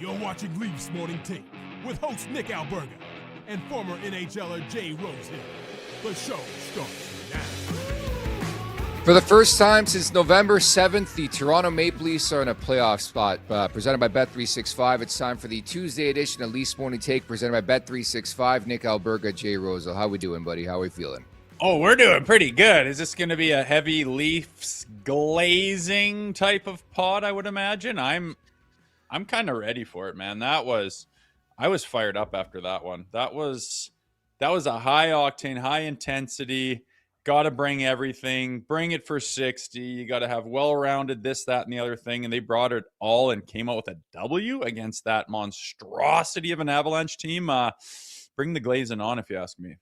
You're watching Leafs Morning Take with host Nick Alberga and former NHLer Jay Rosehill. The show starts now. For the first time since November 7th, the Toronto Maple Leafs are in a playoff spot. Presented by Bet365, it's time for the Tuesday edition of Leafs Morning Take, presented by Bet365. Nick Alberga, Jay Rosehill. How we doing, buddy? How we feeling? Oh, we're doing pretty good. Is this going to be a heavy Leafs glazing type of pod, I would imagine? I'm kind of ready for it, man. I was fired up after that one. That was a high octane, high intensity. Got to bring everything, bring it for 60. You got to have well-rounded this, that, and the other thing. And they brought it all and came out with a W against that monstrosity of an Avalanche team. Bring the glazing on, if you ask me.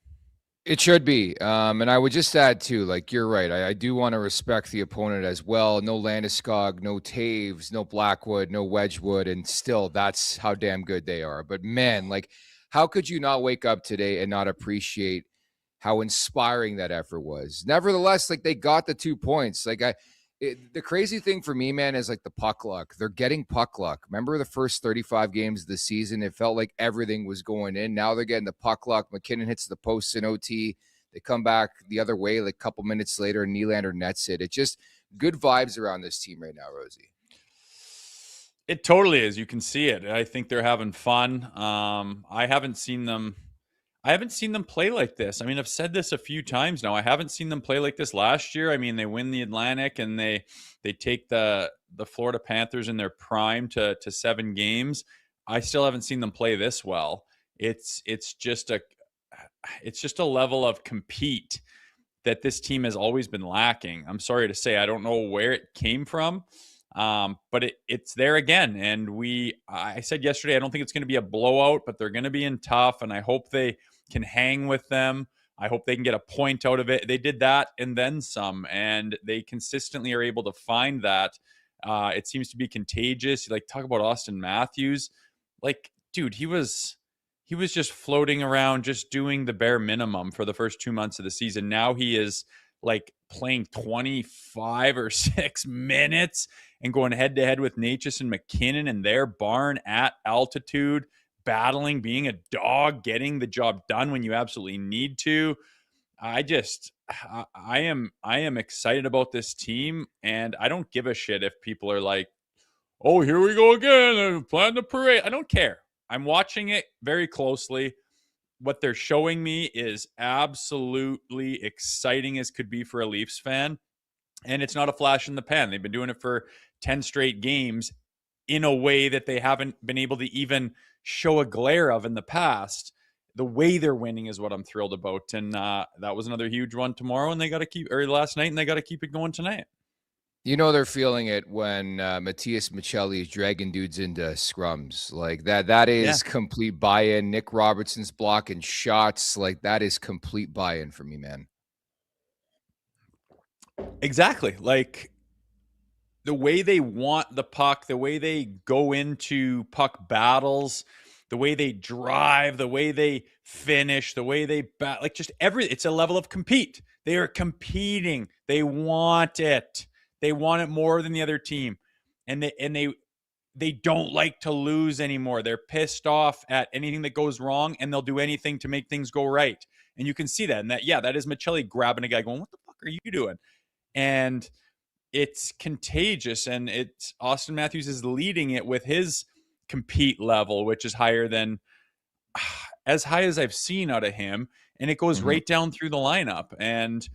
It should be. And I would just add, too, like, you're right. I do want to respect the opponent as well. No Landeskog, no Taves, no Blackwood, no Wedgwood. And still, that's how damn good they are. But, man, like, how could you not wake up today and not appreciate how inspiring that effort was? Nevertheless, like, they got the 2 points. Like, the crazy thing for me, man, is like the puck luck. They're getting puck luck. Remember the first 35 games of the season? It felt like everything was going in. Now they're getting the puck luck. McKinnon hits the post in OT. They come back the other way like a couple minutes later, and Nylander nets it. It's just good vibes around this team right now, Rosie. It totally is. You can see it. I think they're having fun. I haven't seen them play like this. I mean, I've said this a few times now. I haven't seen them play like this last year. I mean, they win the Atlantic and they take the Florida Panthers in their prime to 7 games. I still haven't seen them play this well. It's just a level of compete that this team has always been lacking. I'm sorry to say, I don't know where it came from. But it's there again. And I said yesterday, I don't think it's going to be a blowout, but they're going to be in tough. And I hope they can hang with them. I hope they can get a point out of it. They did that and then some, and they consistently are able to find that. It seems to be contagious. Like, talk about Austin Matthews. Like, dude, he was just floating around, just doing the bare minimum for the first 2 months of the season. Now he is like playing 25 or 6 minutes and going head to head with Matias and McKinnon in their barn at altitude, battling, being a dog, getting the job done when you absolutely need to. I am excited about this team, and I don't give a shit if people are like, oh, here we go again, plan the parade. I don't care. I'm watching it very closely. What they're showing me is absolutely exciting as could be for a Leafs fan. And it's not a flash in the pan. They've been doing it for 10 straight games in a way that they haven't been able to even show a glare of in the past. The way they're winning is what I'm thrilled about. And that was another huge one tomorrow, and they got to keep, or last night, and they got to keep it going tonight. You know they're feeling it when Matias Maccelli is dragging dudes into scrums. Like that is complete buy-in. Nick Robertson's blocking shots. Like, that is complete buy-in for me, man. Exactly. Like, the way they want the puck, the way they go into puck battles, the way they drive, the way they finish, the way they bat, like, just it's a level of compete. They are competing. They want it. They want it more than the other team. And they don't like to lose anymore. They're pissed off at anything that goes wrong, and they'll do anything to make things go right. And you can see that. And that is Maccelli grabbing a guy going, what the fuck are you doing? And it's contagious. And it's Austin Matthews is leading it with his compete level, which is higher than as high as I've seen out of him. And it goes right down through the lineup. And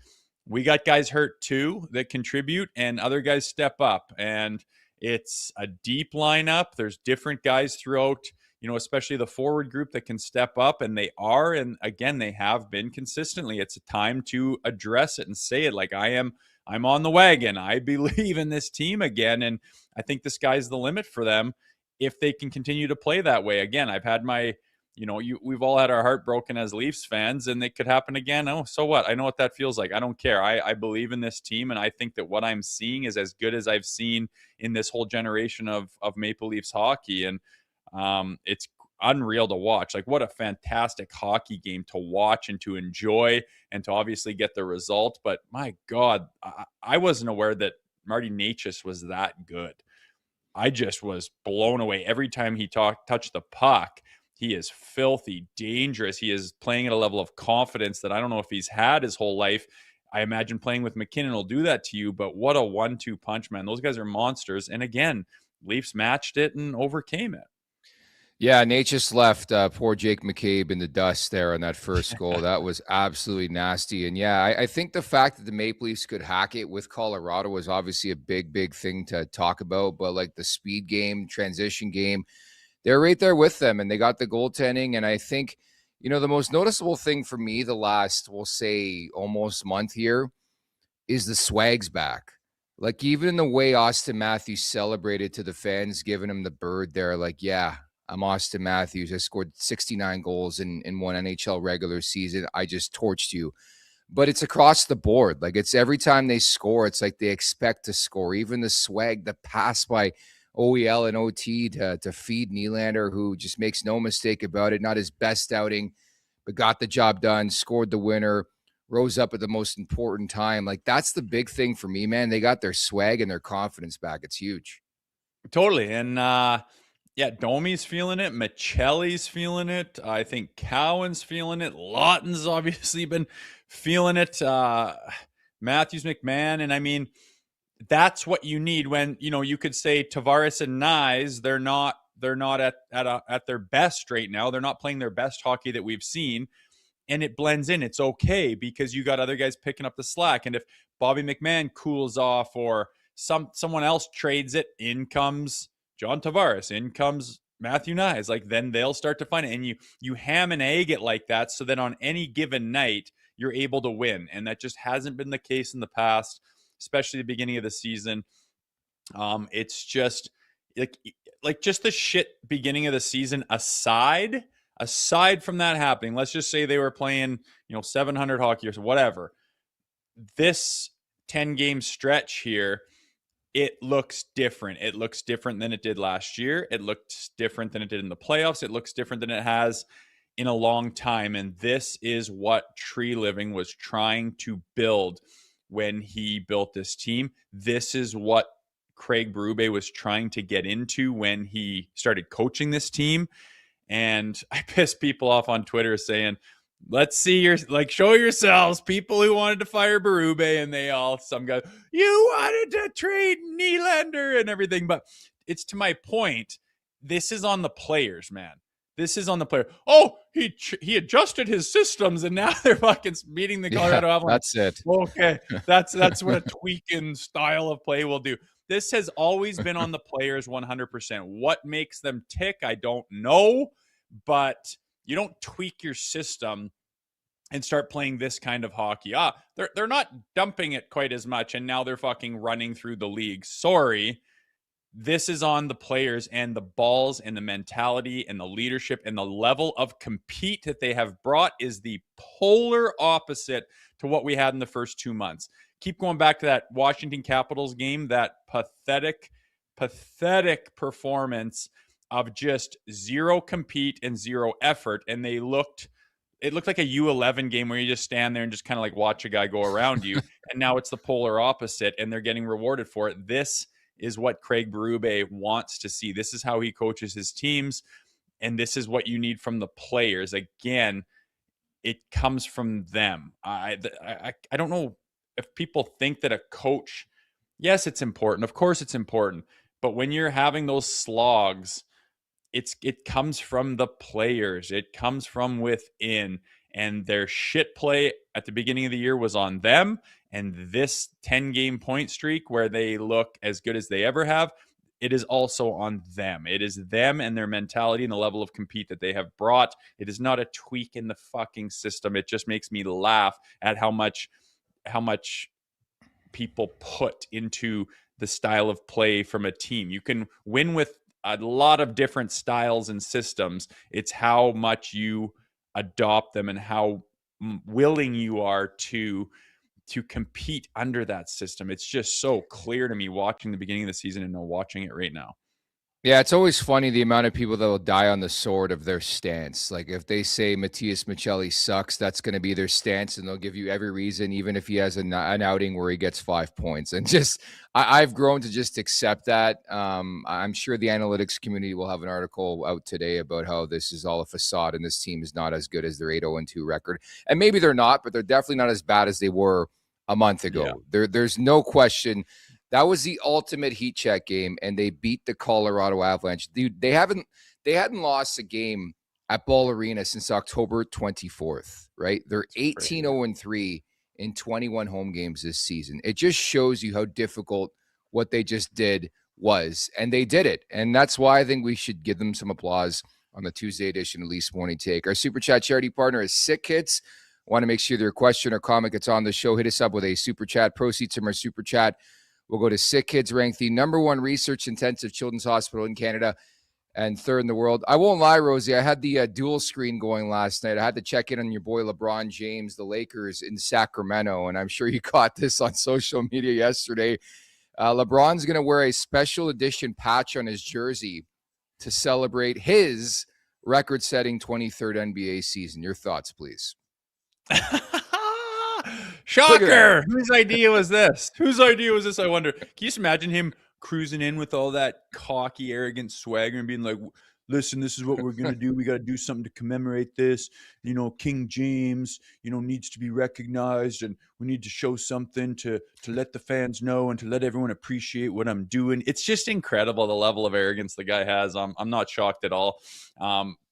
we got guys hurt too that contribute, and other guys step up. And it's a deep lineup. There's different guys throughout, especially the forward group that can step up, and they are. And again, they have been consistently. It's a time to address it and say it. Like, I'm on the wagon. I believe in this team again. And I think the sky's the limit for them if they can continue to play that way. Again, I've had my, we've all had our heart broken as Leafs fans, and it could happen again. Oh, so what? I know what that feels like. I don't care. I believe in this team, and I think that what I'm seeing is as good as I've seen in this whole generation of Maple Leafs hockey. And it's unreal to watch. Like, what a fantastic hockey game to watch and to enjoy and to obviously get the result. But my God, I wasn't aware that Marty Necas was that good. I just was blown away. Every time he touched the puck, he is filthy, dangerous. He is playing at a level of confidence that I don't know if he's had his whole life. I imagine playing with McKinnon will do that to you, but what a 1-2 punch, man. Those guys are monsters. And again, Leafs matched it and overcame it. Yeah, Nate just left poor Jake McCabe in the dust there on that first goal. That was absolutely nasty. And yeah, I think the fact that the Maple Leafs could hack it with Colorado was obviously a big, big thing to talk about. But like the speed game, transition game, they're right there with them, and they got the goaltending. And I think, you know, the most noticeable thing for me the last, we'll say, almost month here is the swag's back. Like, even in the way Austin Matthews celebrated to the fans, giving him the bird there, like, yeah, I'm Austin Matthews. I scored 69 goals in one NHL regular season. I just torched you. But it's across the board. Like, it's every time they score, it's like they expect to score. Even the swag, the pass by OEL and OT to feed Nylander, who just makes no mistake about it. Not his best outing, but got the job done, scored the winner, rose up at the most important time. Like, that's the big thing for me, man. They got their swag and their confidence back. It's huge. Totally. And yeah, Domi's feeling it. Maccelli's feeling it. I think Cowan's feeling it. Lawton's obviously been feeling it. Matthews, McMahon. And I mean, that's what you need when, you know, you could say Tavares and Nyes, they're not at their best right now. They're not playing their best hockey that we've seen. And it blends in. It's okay because you got other guys picking up the slack. And if Bobby McMahon cools off or someone else trades it, in comes John Tavares, in comes Matthew Nyes. Like, then they'll start to find it. And you ham and egg it like that. So then on any given night, you're able to win. And that just hasn't been the case in the past, especially the beginning of the season. It's just like just the shit beginning of the season aside from that happening, let's just say they were playing, 700 hockey or whatever. This 10-game stretch here, it looks different. It looks different than it did last year. It looks different than it did in the playoffs. It looks different than it has in a long time. And this is what Tree Living was trying to build when he built this team. This is what Craig Berube was trying to get into when he started coaching this team. And I pissed people off on Twitter saying, let's see show yourselves, people who wanted to fire Berube. And some guy, you wanted to trade Nylander and everything. But it's to my point. This is on the players, man. This is on the player. Oh, he adjusted his systems and now they're fucking beating the Colorado Avalanche. That's it. Okay. That's what a tweaking style of play will do. This has always been on the players 100%. What makes them tick, I don't know. But you don't tweak your system and start playing this kind of hockey. They're not dumping it quite as much, and now they're fucking running through the league. Sorry. This is on the players and the balls and the mentality and the leadership and the level of compete that they have brought is the polar opposite to what we had in the first 2 months. Keep going back to that Washington Capitals game, that pathetic performance of just zero compete and zero effort. And it looked like a U11 game where you just stand there and just kind of like watch a guy go around you. And now it's the polar opposite and they're getting rewarded for it. This is what Craig Berube wants to see. This is how he coaches his teams. And this is what you need from the players. Again, it comes from them. I don't know if people think that a coach, yes, it's important. Of course it's important. But when you're having those slogs, it comes from the players. It comes from within. And their shit play at the beginning of the year was on them. And this 10-game point streak where they look as good as they ever have, it is also on them. It is them and their mentality and the level of compete that they have brought. It is not a tweak in the fucking system. It just makes me laugh at how much people put into the style of play from a team. You can win with a lot of different styles and systems. It's how much you adopt them and how willing you are to compete under that system. It's just so clear to me watching the beginning of the season and watching it right now. Yeah, it's always funny the amount of people that will die on the sword of their stance. Like if they say Matias Maccelli sucks, that's going to be their stance, and they'll give you every reason, even if he has an outing where he gets 5 points. And just I've grown to just accept that. I'm sure the analytics community will have an article out today about how this is all a facade and this team is not as good as their 8-0-2 record. And maybe they're not, but they're definitely not as bad as they were a month ago. Yeah. There's no question. That was the ultimate heat check game, and they beat the Colorado Avalanche. Dude, they hadn't lost a game at Ball Arena since October 24th, right? They're 18-0-3 in 21 home games this season. It just shows you how difficult what they just did was, and they did it. And that's why I think we should give them some applause on the Tuesday edition of Leafs Morning Take. Our Super Chat charity partner is Sick Kids. Want to make sure your question or comment gets on the show, hit us up with a Super Chat. Proceeds from our Super Chat we'll go to Sick Kids, ranked the #1 research-intensive children's hospital in Canada and 3rd in the world. I won't lie, Rosie. I had the dual screen going last night. I had to check in on your boy LeBron James, the Lakers in Sacramento, and I'm sure you caught this on social media yesterday. LeBron's going to wear a special edition patch on his jersey to celebrate his record-setting 23rd NBA season. Your thoughts, please. Shocker! Whose idea was this? I wonder. Can you just imagine him cruising in with all that cocky, arrogant swagger and being like, listen, this is what we're going to do. We got to do something to commemorate this. You know, King James, needs to be recognized, and we need to show something to let the fans know and to let everyone appreciate what I'm doing. It's just incredible, the level of arrogance the guy has. I'm not shocked at all.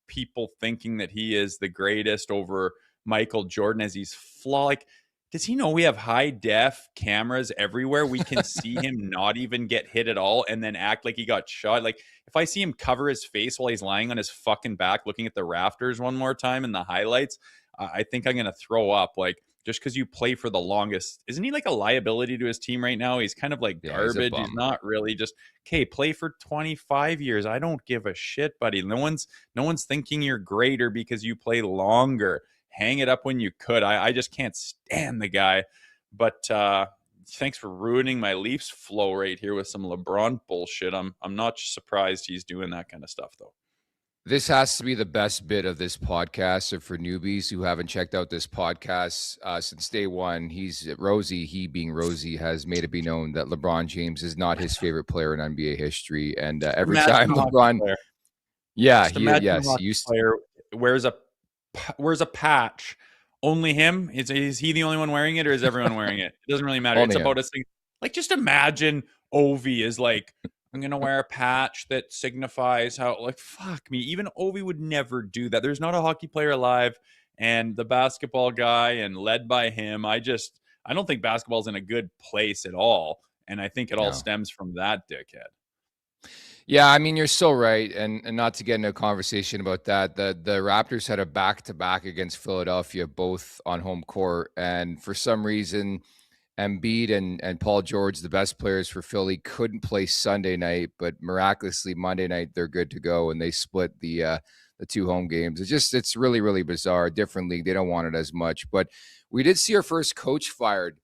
People thinking that he is the greatest over Michael Jordan as he's like, does he know we have high def cameras everywhere? We can see him not even get hit at all and then act like he got shot. Like if I see him cover his face while he's lying on his fucking back looking at the rafters one more time in the highlights, I think I'm going to throw up. Like just because you play for the longest, isn't he like a liability to his team right now? He's kind of like garbage. He's not really just, okay, play for 25 years. I don't give a shit, buddy. No one's thinking you're greater because you play longer. Hang it up when you could. I just can't stand the guy. But thanks for ruining my Leafs flow right here with some LeBron bullshit. I'm not surprised he's doing that kind of stuff, though. This has to be the best bit of this podcast. So for newbies who haven't checked out this podcast since day one, he being Rosie, has made it be known that LeBron James is not his favorite player in NBA history. And every time LeBron, player wears a patch. Only him? Is he the only one wearing it, or is everyone wearing it? It doesn't really matter. It's about a thing. Like, just imagine Ovi is like, I'm gonna wear a patch that signifies how. Like, fuck me. Even Ovi would never do that. There's not a hockey player alive, and the basketball guy, and led by him. I don't think basketball's in a good place at all, and I think it all stems from that dickhead. Yeah, I mean, you're so right. And not to get into a conversation about that, the Raptors had a back-to-back against Philadelphia, both on home court. And for some reason, Embiid and Paul George, the best players for Philly, couldn't play Sunday night. But miraculously, Monday night, they're good to go. And they split the 2 home games. It's really, really bizarre. Different league. They don't want it as much. But we did see our first coach fired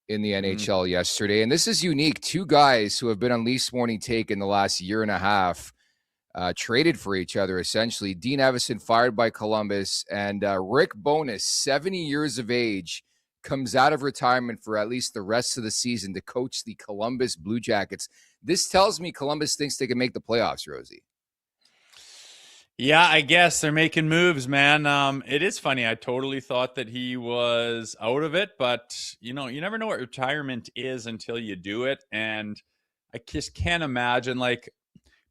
in the NHL yesterday. And this is unique. 2 guys who have been on Leafs Morning Take in the last year and a half traded for each other, essentially. Dean Evason fired by Columbus, and Rick Bowness, 70 years of age, comes out of retirement for at least the rest of the season to coach the Columbus Blue Jackets. This tells me Columbus thinks they can make the playoffs, Rosie. Yeah, I guess they're making moves, man. It is funny. I totally thought that he was out of it, but you never know what retirement is until you do it. And I just can't imagine, like,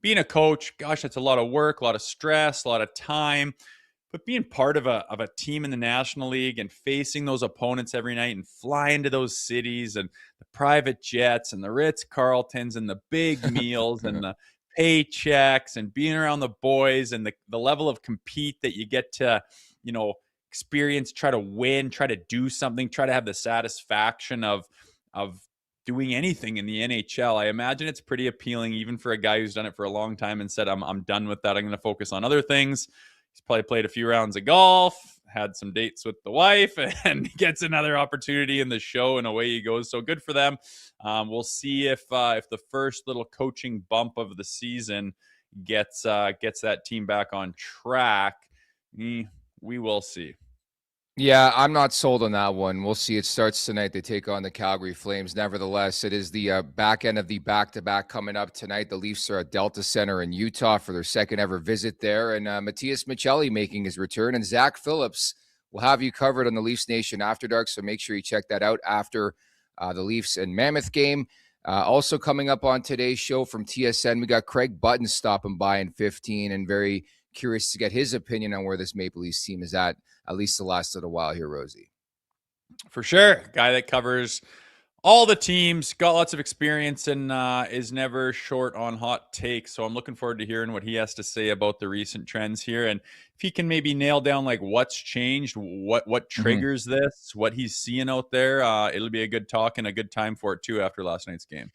being a coach. Gosh, that's a lot of work, a lot of stress, a lot of time. But being part of a team in the National League and facing those opponents every night and flying to those cities and the private jets and the Ritz-Carltons and the big meals and the paychecks and being around the boys and the level of compete that you get to, experience, try to win, try to do something, try to have the satisfaction of doing anything in the NHL. I imagine it's pretty appealing, even for a guy who's done it for a long time and said, I'm done with that. I'm going to focus on other things. He's probably played a few rounds of golf, had some dates with the wife, and gets another opportunity in the show, and away he goes. So good for them. We'll see if the first little coaching bump of the season gets that team back on track. We will see. Yeah, I'm not sold on that one. We'll see. It starts tonight. They take on the Calgary Flames. Nevertheless, it is the back end of the back-to-back coming up tonight. The Leafs are at Delta Center in Utah for their second ever visit there. And Matias Maccelli making his return. And Zach Phillips will have you covered on the Leafs Nation After Dark. So make sure you check that out after the Leafs and Mammoth game. Also coming up on today's show from TSN, we got Craig Button stopping by in 15 and very curious to get his opinion on where this Maple Leafs team is at least the last little while here, Rosie. For sure. Guy that covers all the teams, got lots of experience, and is never short on hot takes. So I'm looking forward to hearing what he has to say about the recent trends here. And if he can maybe nail down like what's changed, what triggers this, what he's seeing out there, it'll be a good talk and a good time for it too after last night's game.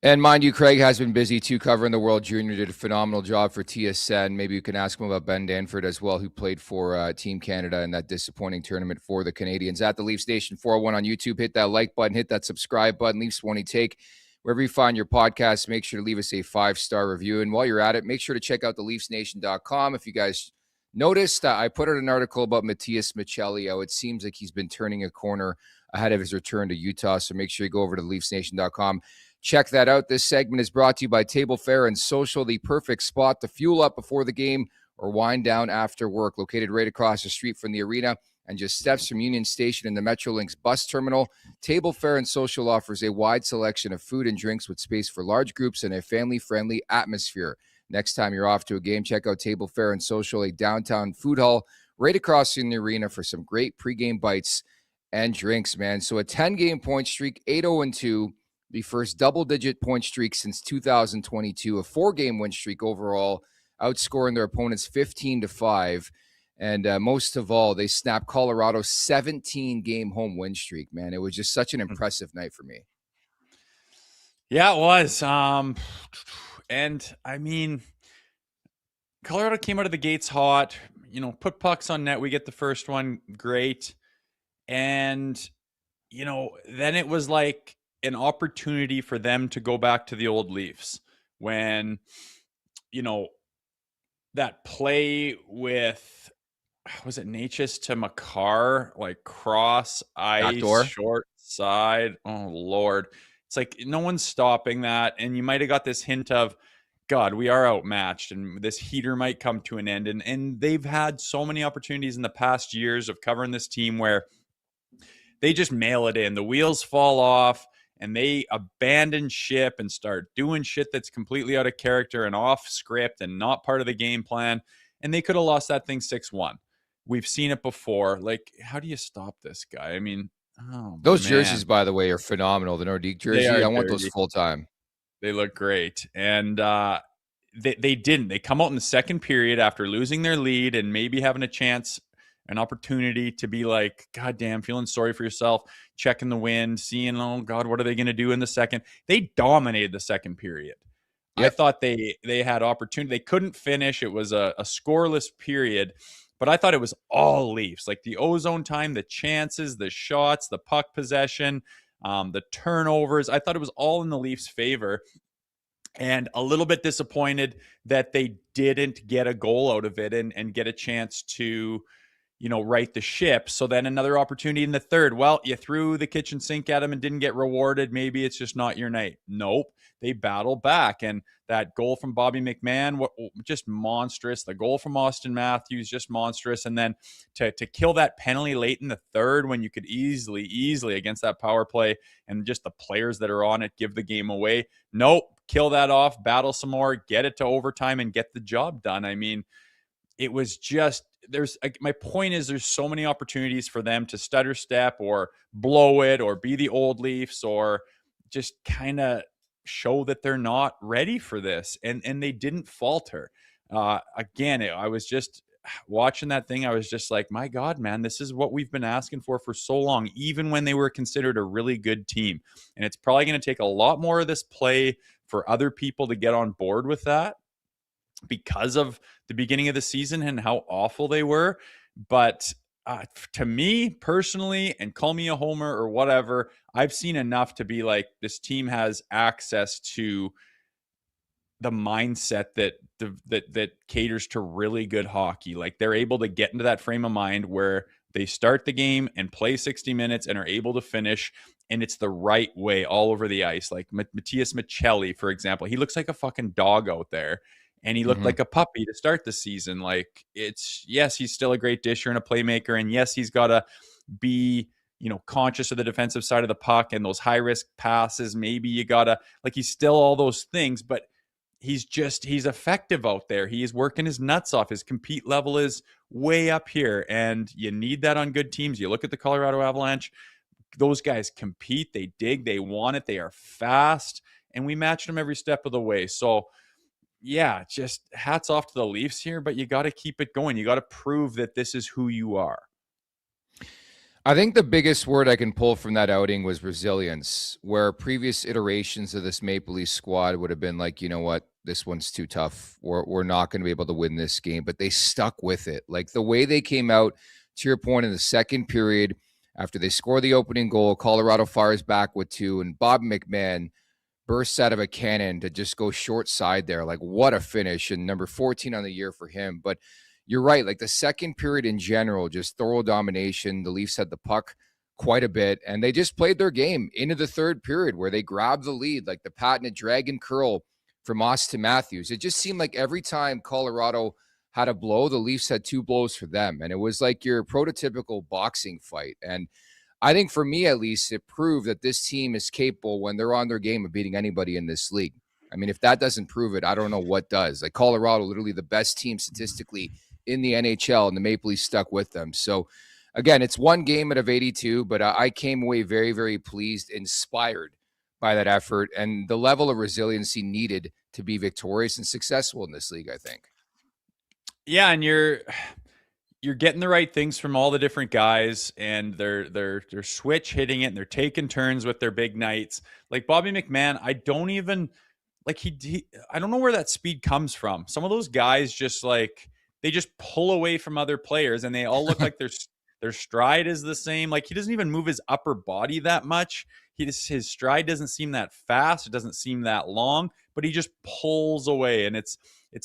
And mind you, Craig has been busy too covering the World Junior, did a phenomenal job for TSN. Maybe you can ask him about Ben Danford as well, who played for Team Canada in that disappointing tournament for the Canadians. At the Leafs Nation 401 on YouTube, hit that like button, hit that subscribe button. Leafs Won't Take. Wherever you find your podcast, make sure to leave us a 5-star review. And while you're at it, make sure to check out theleafsnation.com. If you guys noticed, I put out an article about Matias Maccelli. It seems like he's been turning a corner ahead of his return to Utah. So make sure you go over to theleafsnation.com. Check that out. This segment is brought to you by Table Fare and Social, the perfect spot to fuel up before the game or wind down after work. Located right across the street from the arena and just steps from Union Station in the Metrolinx bus terminal, Table Fare and Social offers a wide selection of food and drinks with space for large groups and a family-friendly atmosphere. Next time you're off to a game, check out Table Fare and Social, a downtown food hall right across from the arena for some great pregame bites and drinks, man. So a 10-game point streak, 8-0-2. The first double-digit point streak since 2022, a 4-game win streak overall, outscoring their opponents 15-5. And most of all, they snapped Colorado's 17-game home win streak, man. It was just such an impressive night for me. Yeah, it was. And, I mean, Colorado came out of the gates hot, put pucks on net. We get the first one, great. And, then it was like an opportunity for them to go back to the old Leafs when, that play with, was it Natchez to Makar, like cross ice, Backdoor. Short side. Oh, Lord. It's like no one's stopping that. And you might have got this hint of, God, we are outmatched and this heater might come to an end. And they've had so many opportunities in the past years of covering this team where they just mail it in. The wheels fall off and they abandon ship and start doing shit that's completely out of character and off script and not part of the game plan. And they could have lost that thing 6-1. We've seen it before. Like, how do you stop this guy? I mean, those jerseys, by the way, are phenomenal. The Nordique jersey, I want those full time. They look great. And they didn't. They come out in the second period after losing their lead and maybe having a chance, an opportunity to be like, God damn, feeling sorry for yourself, checking the wind, seeing, oh God, what are they going to do in the second? They dominated the second period. Yep. I thought they had opportunity. They couldn't finish. It was a scoreless period, but I thought it was all Leafs. Like the ozone time, the chances, the shots, the puck possession, the turnovers. I thought it was all in the Leafs' favor. And a little bit disappointed that they didn't get a goal out of it and get a chance to, right the ship. So then another opportunity in the third. Well, you threw the kitchen sink at them and didn't get rewarded. Maybe it's just not your night. Nope. They battle back. And that goal from Bobby McMahon, just monstrous. The goal from Austin Matthews, just monstrous. And then to kill that penalty late in the third when you could easily against that power play and just the players that are on it give the game away. Nope. Kill that off, battle some more, get it to overtime and get the job done. I mean, it was just, my point is there's so many opportunities for them to stutter step or blow it or be the old Leafs or just kind of show that they're not ready for this. And they didn't falter. Again, I was just watching that thing. I was just like, my God, man, this is what we've been asking for so long, even when they were considered a really good team. And it's probably going to take a lot more of this play for other people to get on board with that because of the beginning of the season and how awful they were. But to me personally, and call me a homer or whatever, I've seen enough to be like, this team has access to the mindset that caters to really good hockey. Like they're able to get into that frame of mind where they start the game and play 60 minutes and are able to finish, and it's the right way all over the ice. Like Matias Maccelli, for example, he looks like a fucking dog out there, and he looked Mhm. like a puppy to start the season. Like it's, yes, he's still a great disher and a playmaker, and yes, he's got to be, conscious of the defensive side of the puck and those high risk passes. Maybe you gotta, like, he's still all those things, but he's effective out there. He is working his nuts off. His compete level is way up here, and you need that on good teams. You look at the Colorado Avalanche; those guys compete, they dig, they want it, they are fast, and we matched them every step of the way. So yeah, just hats off to the Leafs here, but you got to keep it going. You got to prove that this is who you are. I think the biggest word I can pull from that outing was resilience, where previous iterations of this Maple Leaf squad would have been like, you know what, this one's too tough. We're not going to be able to win this game, but they stuck with it. Like the way they came out, to your point, in the second period, after they score the opening goal, Colorado fires back with 2, and Bob McMahon bursts out of a cannon to just go short side there. Like what a finish, and number 14 on the year for him. But you're right. Like the second period in general, just thorough domination. The Leafs had the puck quite a bit, and they just played their game into the third period where they grabbed the lead, like the patented dragon curl from Austin Matthews. It just seemed like every time Colorado had a blow, the Leafs had 2 blows for them. And it was like your prototypical boxing fight. And I think for me, at least, it proved that this team is capable when they're on their game of beating anybody in this league. I mean, if that doesn't prove it, I don't know what does. Like Colorado, literally the best team statistically in the NHL, and the Maple Leafs stuck with them. So again, it's one game out of 82, but I came away very, very pleased, inspired by that effort and the level of resiliency needed to be victorious and successful in this league, I think. Yeah, and you're getting the right things from all the different guys, and they're switch hitting it, and they're taking turns with their big nights. Like Bobby McMahon, I don't even like I don't know where that speed comes from. Some of those guys just like they just pull away from other players, and they all look like their stride is the same. Like he doesn't even move his upper body that much. His stride doesn't seem that fast. It doesn't seem that long, but he just pulls away, and it's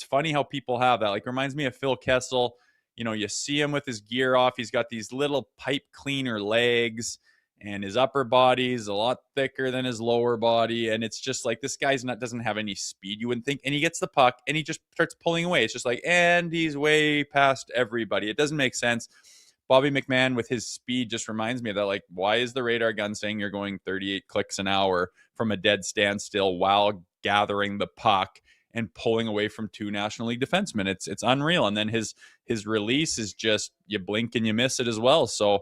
funny how people have that. Like reminds me of Phil Kessel. You see him with his gear off. He's got these little pipe cleaner legs, and his upper body's a lot thicker than his lower body. And it's just like this guy's doesn't have any speed, you wouldn't think. And he gets the puck and he just starts pulling away. It's just like, and he's way past everybody. It doesn't make sense. Bobby McMahon with his speed just reminds me of that. Like, why is the radar gun saying you're going 38 clicks an hour from a dead standstill while gathering the puck and pulling away from 2 National League defensemen? It's unreal. And then his release is just, you blink and you miss it as well. So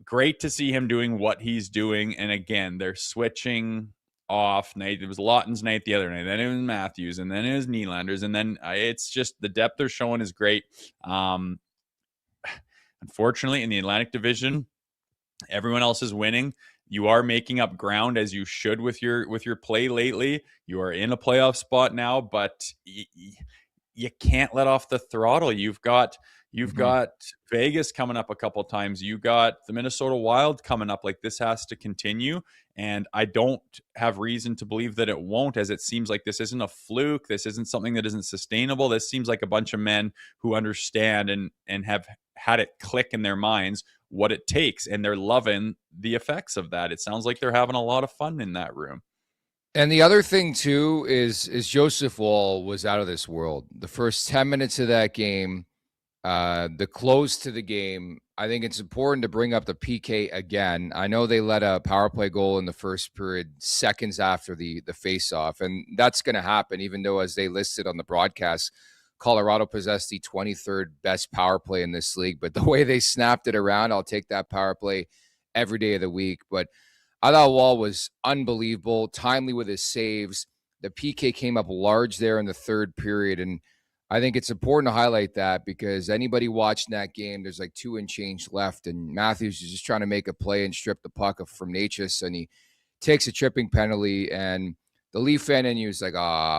great to see him doing what he's doing. And again, they're switching off night. It was Lawton's night the other night. Then it was Matthews, and then it was Nylander's, and then it's just the depth they're showing is great. Unfortunately, in the Atlantic Division, everyone else is winning. You are making up ground as you should with your play lately. You are in a playoff spot now, but you can't let off the throttle. You've got Vegas coming up a couple times. You got the Minnesota Wild coming up. Like, this has to continue, and I don't have reason to believe that it won't, as it seems like this isn't a fluke. This isn't something that isn't sustainable. This seems like a bunch of men who understand and have had it click in their minds what it takes, and they're loving the effects of that. It sounds like they're having a lot of fun in that room. And the other thing too is Joseph Woll was out of this world. The first 10 minutes of that game, the close to the game, I think it's important to bring up the PK again. I know they let a power play goal in the first period seconds after the face-off, and that's going to happen, even though, as they listed on the broadcast, Colorado possessed the 23rd best power play in this league. But the way they snapped it around, I'll take that power play every day of the week. But I thought Woll was unbelievable, timely with his saves. The PK came up large there in the third period, and I think it's important to highlight that because anybody watching that game, there's like 2 and change left, and Matthews is just trying to make a play and strip the puck from Natchez, and he takes a tripping penalty, and the Leaf fan in you is like,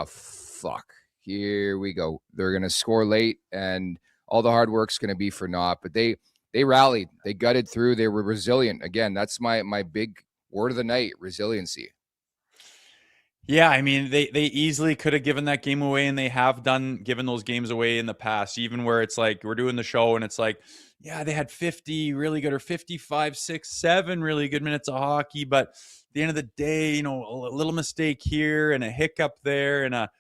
fuck, here we go. They're going to score late, and all the hard work's going to be for naught. But they rallied. They gutted through. They were resilient. Again, that's my big word of the night, resiliency. Yeah, I mean, they easily could have given that game away, and they have given those games away in the past, even where it's like we're doing the show and it's like, yeah, they had 50 really good or 55, 6, 7 really good minutes of hockey, but at the end of the day, a little mistake here and a hiccup there and a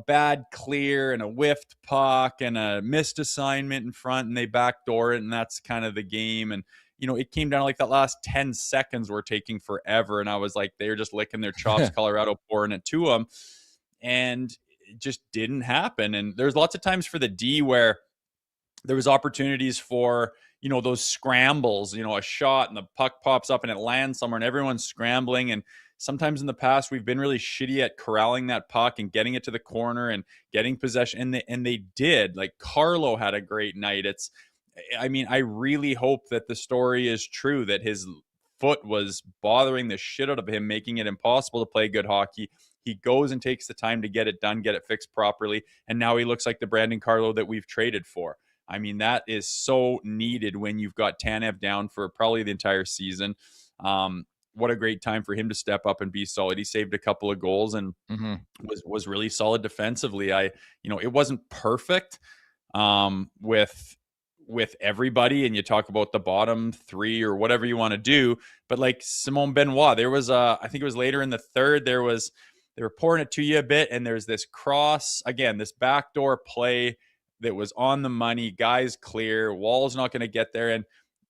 bad clear and a whiffed puck and a missed assignment in front, and they backdoor it, and that's kind of the game. And it came down to like that last 10 seconds were taking forever, and I was like, they're just licking their chops, Colorado pouring it to them, and it just didn't happen. And there's lots of times for the D where there was opportunities for those scrambles, a shot and the puck pops up and it lands somewhere and everyone's scrambling. And sometimes in the past we've been really shitty at corralling that puck and getting it to the corner and getting possession, and they did. Like Carlo had a great night. I really hope that the story is true, that his foot was bothering the shit out of him, making it impossible to play good hockey. He goes and takes the time to get it done, get it fixed properly, and now he looks like the Brandon Carlo that we've traded for. I mean, that is so needed when you've got Tanev down for probably the entire season. What a great time for him to step up and be solid. He saved a couple of goals and was really solid defensively. It wasn't perfect with everybody, and you talk about the bottom three or whatever you want to do, but like Simon Benoit, there was I think it was later in the third, they were pouring it to you a bit, and there's this cross, again, this backdoor play that was on the money, guys clear, Wall's not going to get there, and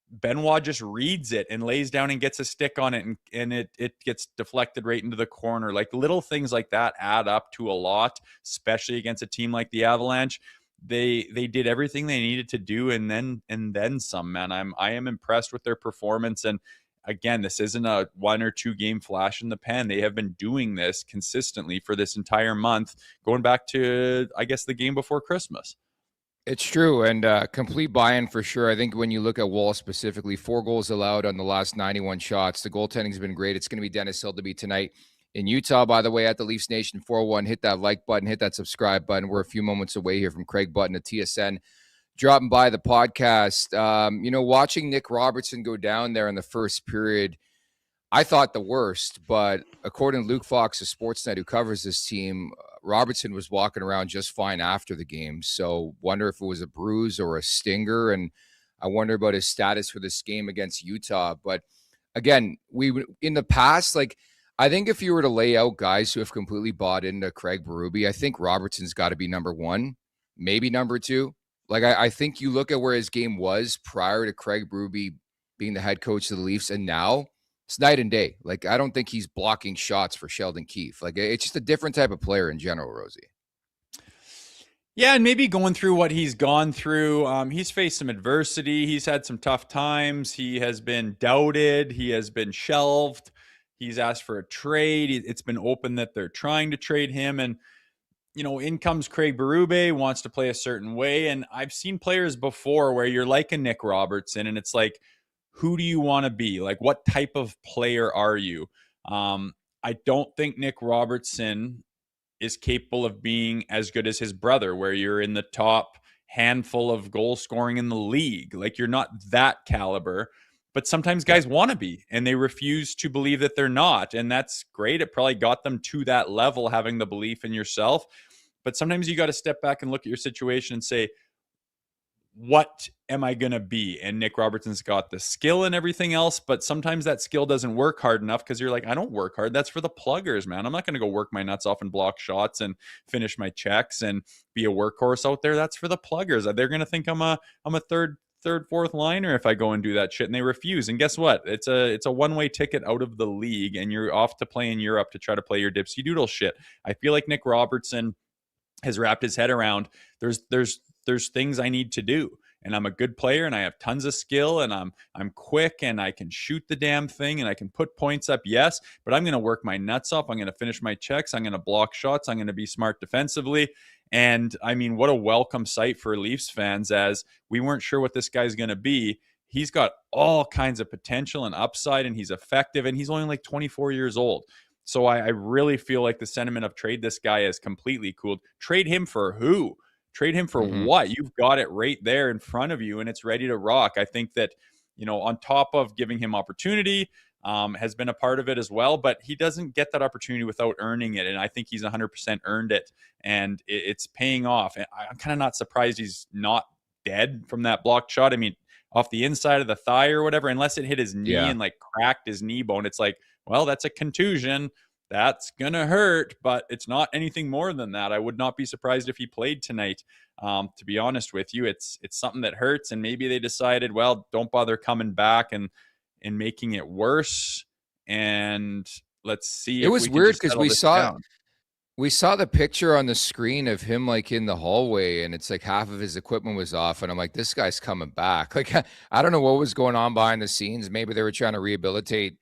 Benoit just reads it and lays down and gets a stick on it, and it gets deflected right into the corner. Like little things like that add up to a lot, especially against a team like the Avalanche. They did everything they needed to do, and then some, man. I am impressed with their performance. And again, this isn't a 1 or 2 game flash in the pan. They have been doing this consistently for this entire month, going back to, I guess, the game before Christmas. It's true, and complete buy-in for sure. I think when you look at Wall specifically, 4 goals allowed on the last 91 shots. The goaltending's been great. It's going to be Dennis Hildeby tonight in Utah, by the way, at the Leafs Nation 401. Hit that like button, hit that subscribe button. We're a few moments away here from Craig Button at TSN dropping by the podcast. Watching Nick Robertson go down there in the first period, I thought the worst, but according to Luke Fox of Sportsnet, who covers this team, Robertson was walking around just fine after the game. So wonder if it was a bruise or a stinger, and I wonder about his status for this game against Utah. But again, in the past, like, I think if you were to lay out guys who have completely bought into Craig Berube, I think Robertson's got to be number 1, maybe number 2. Like, I think you look at where his game was prior to Craig Berube being the head coach of the Leafs, and now it's night and day. Like, I don't think he's blocking shots for Sheldon Keefe. Like, it's just a different type of player in general, Rosie. Yeah, and maybe going through what he's gone through, he's faced some adversity. He's had some tough times. He has been doubted. He has been shelved. He's asked for a trade. It's been open that they're trying to trade him. And, in comes Craig Berube, wants to play a certain way. And I've seen players before where you're like a Nick Robertson, and it's like, who do you want to be? Like, what type of player are you? I don't think Nick Robertson is capable of being as good as his brother, where you're in the top handful of goal scoring in the league. Like, you're not that caliber, but sometimes guys want to be, and they refuse to believe that they're not. And that's great. It probably got them to that level, having the belief in yourself. But sometimes you got to step back and look at your situation and say, what am I going to be? And Nick Robertson's got the skill and everything else, but sometimes that skill doesn't work hard enough because you're like, I don't work hard. That's for the pluggers, man. I'm not going to go work my nuts off and block shots and finish my checks and be a workhorse out there. That's for the pluggers. They're going to think I'm a third, fourth liner if I go and do that shit, and they refuse. And guess what? It's a one-way ticket out of the league, and you're off to play in Europe to try to play your dipsy doodle shit. I feel like Nick Robertson has wrapped his head around there's things I need to do, and I'm a good player, and I have tons of skill, and I'm quick, and I can shoot the damn thing, and I can put points up, yes, but I'm going to work my nuts off. I'm going to finish my checks. I'm going to block shots. I'm going to be smart defensively. And I mean, what a welcome sight for Leafs fans, as we weren't sure what this guy's going to be. He's got all kinds of potential and upside, and he's effective, and he's only like 24 years old. So I really feel like the sentiment of trade this guy is completely cooled. Trade him for who? Trade him for what? You've got it right there in front of you, and it's ready to rock. I think that, on top of giving him opportunity, has been a part of it as well, but he doesn't get that opportunity without earning it. And I think he's 100% earned it, and it's paying off. And I'm kind of not surprised he's not dead from that blocked shot. I mean, off the inside of the thigh or whatever, unless it hit his knee and like cracked his knee bone, it's like, well, that's a contusion. That's going to hurt, but it's not anything more than that. I would not be surprised if he played tonight. To be honest with you, it's something that hurts, and maybe they decided, well, don't bother coming back and making it worse. And let's see. It was weird because we saw the picture on the screen of him like in the hallway, and it's like half of his equipment was off, and I'm like, this guy's coming back. Like, I don't know what was going on behind the scenes. Maybe they were trying to rehabilitate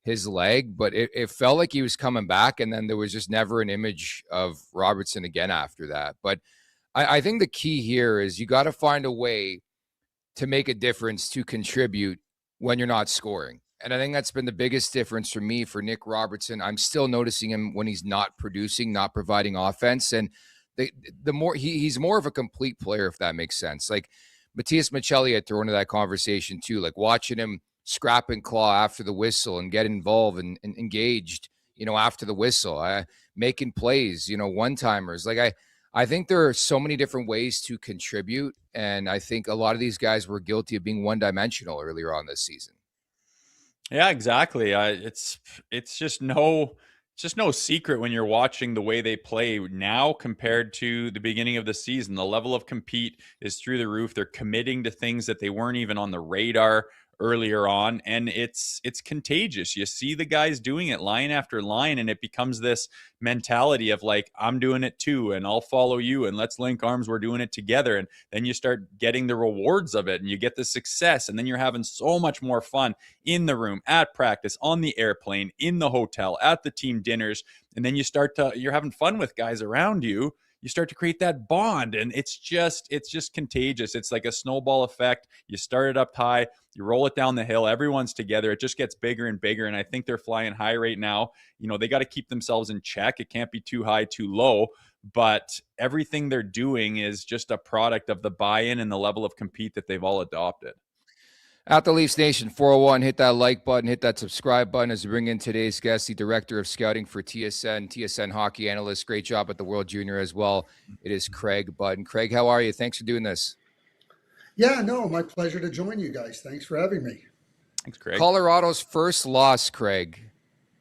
his leg, but it felt like he was coming back, and then there was just never an image of Robertson again after that. But I think the key here is you got to find a way to make a difference, to contribute when you're not scoring. And I think that's been the biggest difference for me, for Nick Robertson. I'm still noticing him when he's not producing, not providing offense. And the more he's more of a complete player, if that makes sense. Like Matias Maccelli had thrown into that conversation too, like watching him scrap and claw after the whistle and get involved and engaged, after the whistle, making plays, one-timers. Like I think there are so many different ways to contribute. And I think a lot of these guys were guilty of being one-dimensional earlier on this season. Yeah, exactly. It's just no secret when you're watching the way they play now compared to the beginning of the season. The level of compete is through the roof. They're committing to things that they weren't even on the radar earlier on, and it's contagious. You see the guys doing it line after line, and it becomes this mentality of like, I'm doing it too, and I'll follow you, and let's link arms, we're doing it together. And then you start getting the rewards of it, and you get the success, and then you're having so much more fun in the room, at practice, on the airplane, in the hotel, at the team dinners. And then you're having fun with guys around you. You start to create that bond, and it's just contagious. It's like a snowball effect. You start it up high, you roll it down the hill, everyone's together. It just gets bigger and bigger. And I think they're flying high right now. They got to keep themselves in check. It can't be too high, too low, but everything they're doing is just a product of the buy-in and the level of compete that they've all adopted. At the Leafs Nation 401, hit that like button, hit that subscribe button as we bring in today's guest, the Director of Scouting for TSN Hockey Analyst. Great job at the World Junior as well. It is Craig Button. Craig, how are you? Thanks for doing this. Yeah, no, my pleasure to join you guys. Thanks for having me. Thanks, Craig. Colorado's first loss, Craig,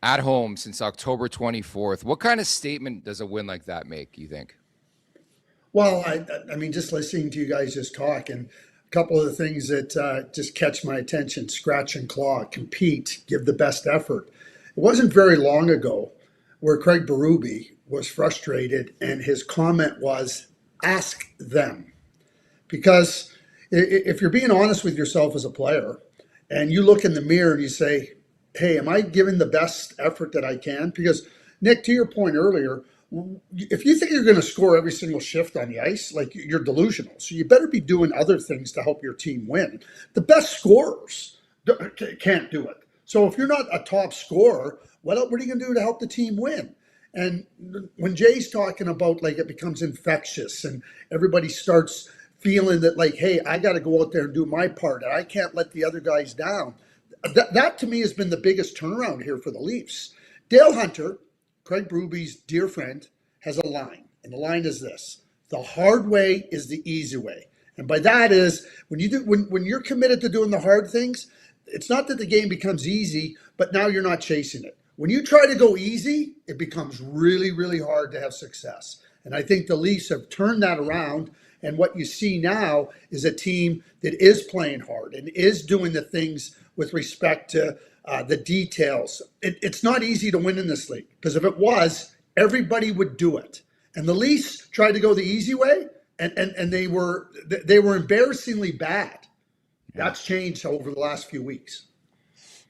at home since October 24th. What kind of statement does a win like that make, you think? Well, I mean, just listening to you guys just talk, and a couple of the things that just catch my attention: scratch and claw, compete, give the best effort. It wasn't very long ago where Craig Berube was frustrated, and his comment was, ask them. Because if you're being honest with yourself as a player, and you look in the mirror and you say, hey, am I giving the best effort that I can? Because, Nick, to your point earlier, if you think you're going to score every single shift on the ice, like, you're delusional. So you better be doing other things to help your team win. The best scorers can't do it. So if you're not a top scorer, what are you going to do to help the team win? And when Jay's talking about, like, it becomes infectious and everybody starts feeling that, like, hey, I got to go out there and do my part, and I can't let the other guys down. That to me has been the biggest turnaround here for the Leafs. Dale Hunter, Craig Berube's dear friend, has a line, and the line is this: the hard way is the easy way. And by that is, when you're committed to doing the hard things, it's not that the game becomes easy, but now you're not chasing it. When you try to go easy, it becomes really, really hard to have success. And I think the Leafs have turned that around. And what you see now is a team that is playing hard and is doing the things with respect to the details. It's not easy to win in this league, because if it was, everybody would do it. And the Leafs tried to go the easy way, and they were embarrassingly bad. That's changed over the last few weeks.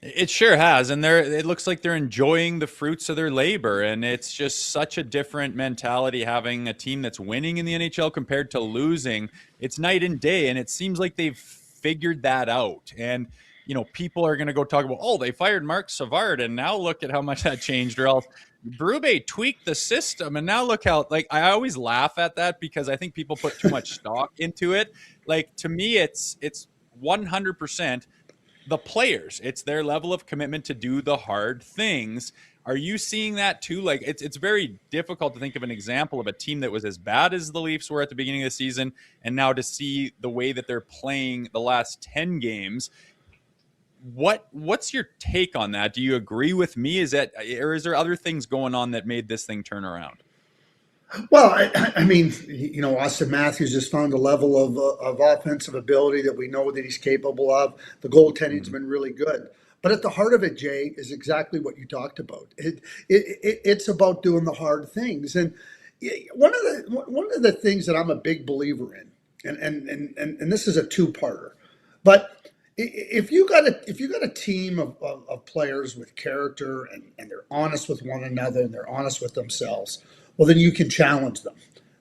It sure has, and it looks like they're enjoying the fruits of their labor, and it's just such a different mentality having a team that's winning in the NHL compared to losing. It's night and day, and it seems like they've figured that out. And people are going to go talk about, oh, they fired Mark Savard, and now look at how much that changed. Or else Berube tweaked the system, and now look how, like, I always laugh at that because I think people put too much stock into it. Like, to me, it's 100%. the players. It's their level of commitment to do the hard things. Are you seeing that too? Like it's very difficult to think of an example of a team that was as bad as the Leafs were at the beginning of the season, and now to see the way that they're playing the last 10 games. What's your take on that? Do you agree with me? Is there other things going on that made this thing turn around? Well, I mean, Austin Matthews just found a level of offensive ability that we know that he's capable of. The goaltending's been really good. But at the heart of it, Jay, is exactly what you talked about. It's about doing the hard things. And one of the things that I'm a big believer in, and this is a two-parter, but if you got a team of players with character and they're honest with one another and they're honest with themselves, well, then you can challenge them.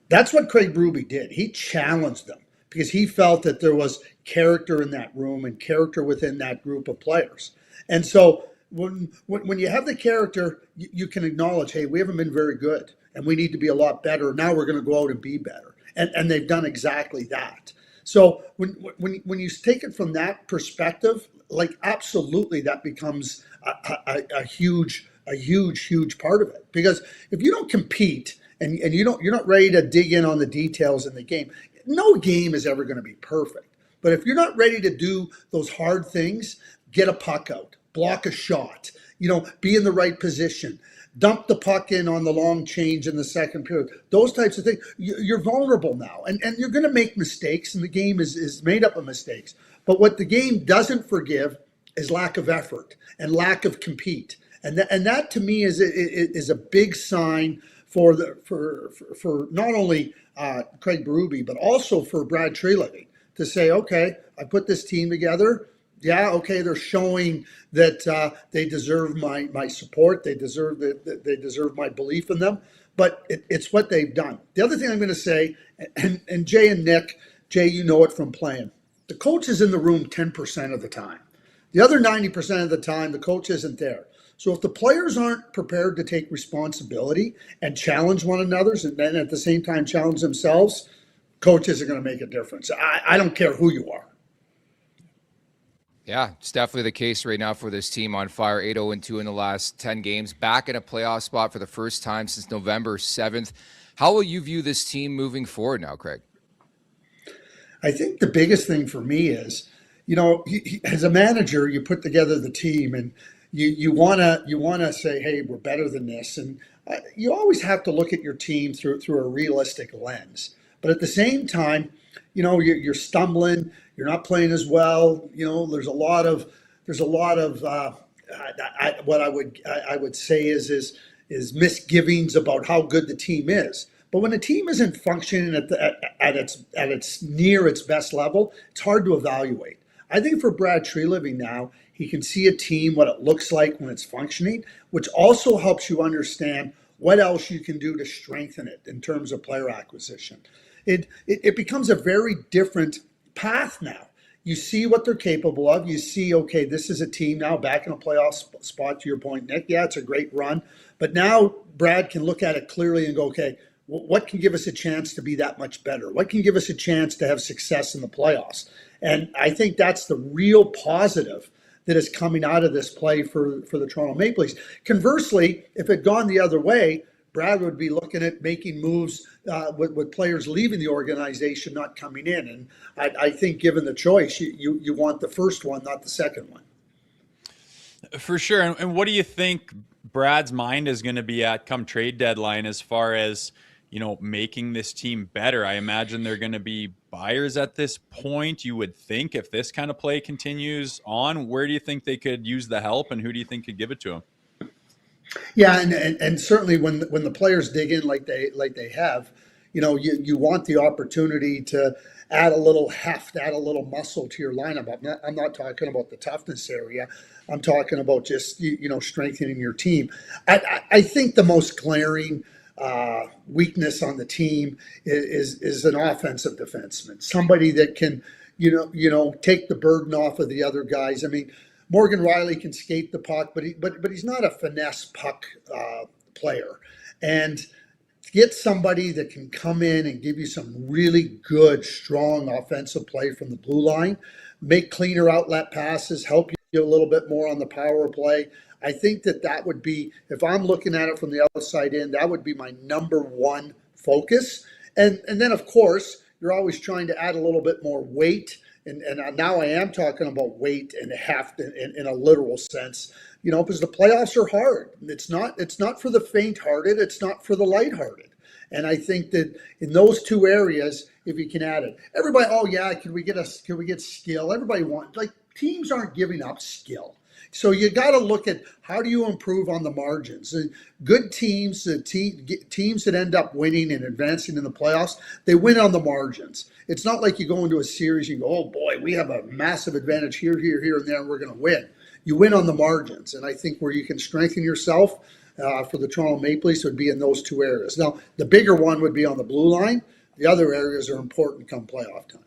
That's what Craig Berube did. He challenged them because he felt that there was character in that room and character within that group of players. And so when you have the character, you can acknowledge, hey, we haven't been very good and we need to be a lot better. Now we're going to go out and be better. And they've done exactly that. So when you take it from that perspective, like absolutely that becomes a huge part of it. Because if you don't compete and you're not ready to dig in on the details in the game, no game is ever going to be perfect. But if you're not ready to do those hard things, get a puck out, block a shot, be in the right position, dump the puck in on the long change in the second period, those types of things, you're vulnerable now. And you're going to make mistakes, and the game is made up of mistakes. But what the game doesn't forgive is lack of effort and lack of compete. And that to me is a big sign for not only Craig Berube, but also for Brad Treliving to say, okay, I put this team together. Yeah, okay, they're showing that they deserve my support. They deserve my belief in them. But it's what they've done. The other thing I'm going to say, and Jay and Nick, Jay, you know it from playing. The coach is in the room 10% of the time. The other 90% of the time, the coach isn't there. So if the players aren't prepared to take responsibility and challenge one another, and then at the same time challenge themselves, coach isn't going to make a difference. I don't care who you are. Yeah, it's definitely the case right now for this team on fire. 8-0-2 in the last 10 games. Back in a playoff spot for the first time since November 7th. How will you view this team moving forward now, Craig? I think the biggest thing for me is, as a manager, you put together the team and you wanna say, hey, we're better than this, and you always have to look at your team through a realistic lens. But at the same time, you're stumbling, you're not playing as well. There's a lot of what I would say is misgivings about how good the team is. But when a team isn't functioning at its near its best level, it's hard to evaluate. I think for Brad Treliving now, he can see a team, what it looks like when it's functioning, which also helps you understand what else you can do to strengthen it in terms of player acquisition. It becomes a very different path now. You see what they're capable of. You see, okay, this is a team now back in a playoff spot, to your point, Nick. Yeah, it's a great run. But now Brad can look at it clearly and go, okay, what can give us a chance to be that much better? What can give us a chance to have success in the playoffs? And I think that's the real positive that is coming out of this play for the Toronto Maple Leafs. Conversely, if it had gone the other way, Brad would be looking at making moves with players leaving the organization, not coming in. And I think given the choice, you want the first one, not the second one. For sure. And what do you think Brad's mind is going to be at come trade deadline as far as, making this team better? I imagine they're going to be buyers at this point. You would think if this kind of play continues on, where do you think they could use the help and who do you think could give it to them? Yeah, and certainly when the players dig in like they have, you want the opportunity to add a little heft, add a little muscle to your lineup. I'm not talking about the toughness area. I'm talking about just strengthening your team. I think the most glaring weakness on the team is an offensive defenseman, somebody that can take the burden off of the other guys. I mean, Morgan Riley can skate the puck, but he's not a finesse puck player. And get somebody that can come in and give you some really good, strong offensive play from the blue line, make cleaner outlet passes, help you a little bit more on the power play. I think that would be, if I'm looking at it from the outside in, that would be my number one focus. And then, of course, you're always trying to add a little bit more weight. And now I am talking about weight and heft in a literal sense, because the playoffs are hard. It's not for the faint-hearted. It's not for the light-hearted. And I think that in those two areas, if you can add it, everybody, oh yeah, can we get skill? Everybody teams aren't giving up skill. So you got to look at how do you improve on the margins. And good teams, teams that end up winning and advancing in the playoffs, they win on the margins. It's not like you go into a series, you go, oh boy, we have a massive advantage here, and there, and we're going to win. You win on the margins. And I think where you can strengthen yourself for the Toronto Maple Leafs would be in those two areas. Now, the bigger one would be on the blue line. The other areas are important come playoff time.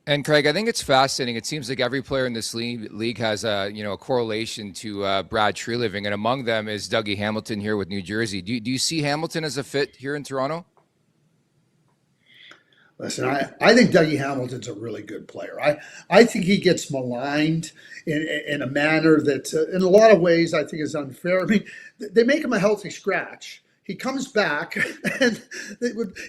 And Craig, I think it's fascinating. It seems like every player in this league has a correlation to Brad Treliving, and among them is Dougie Hamilton here with New Jersey. Do you see Hamilton as a fit here in Toronto? Listen, I think Dougie Hamilton's a really good player. I think he gets maligned in a manner that, in a lot of ways, I think is unfair. I mean, they make him a healthy scratch. He comes back, and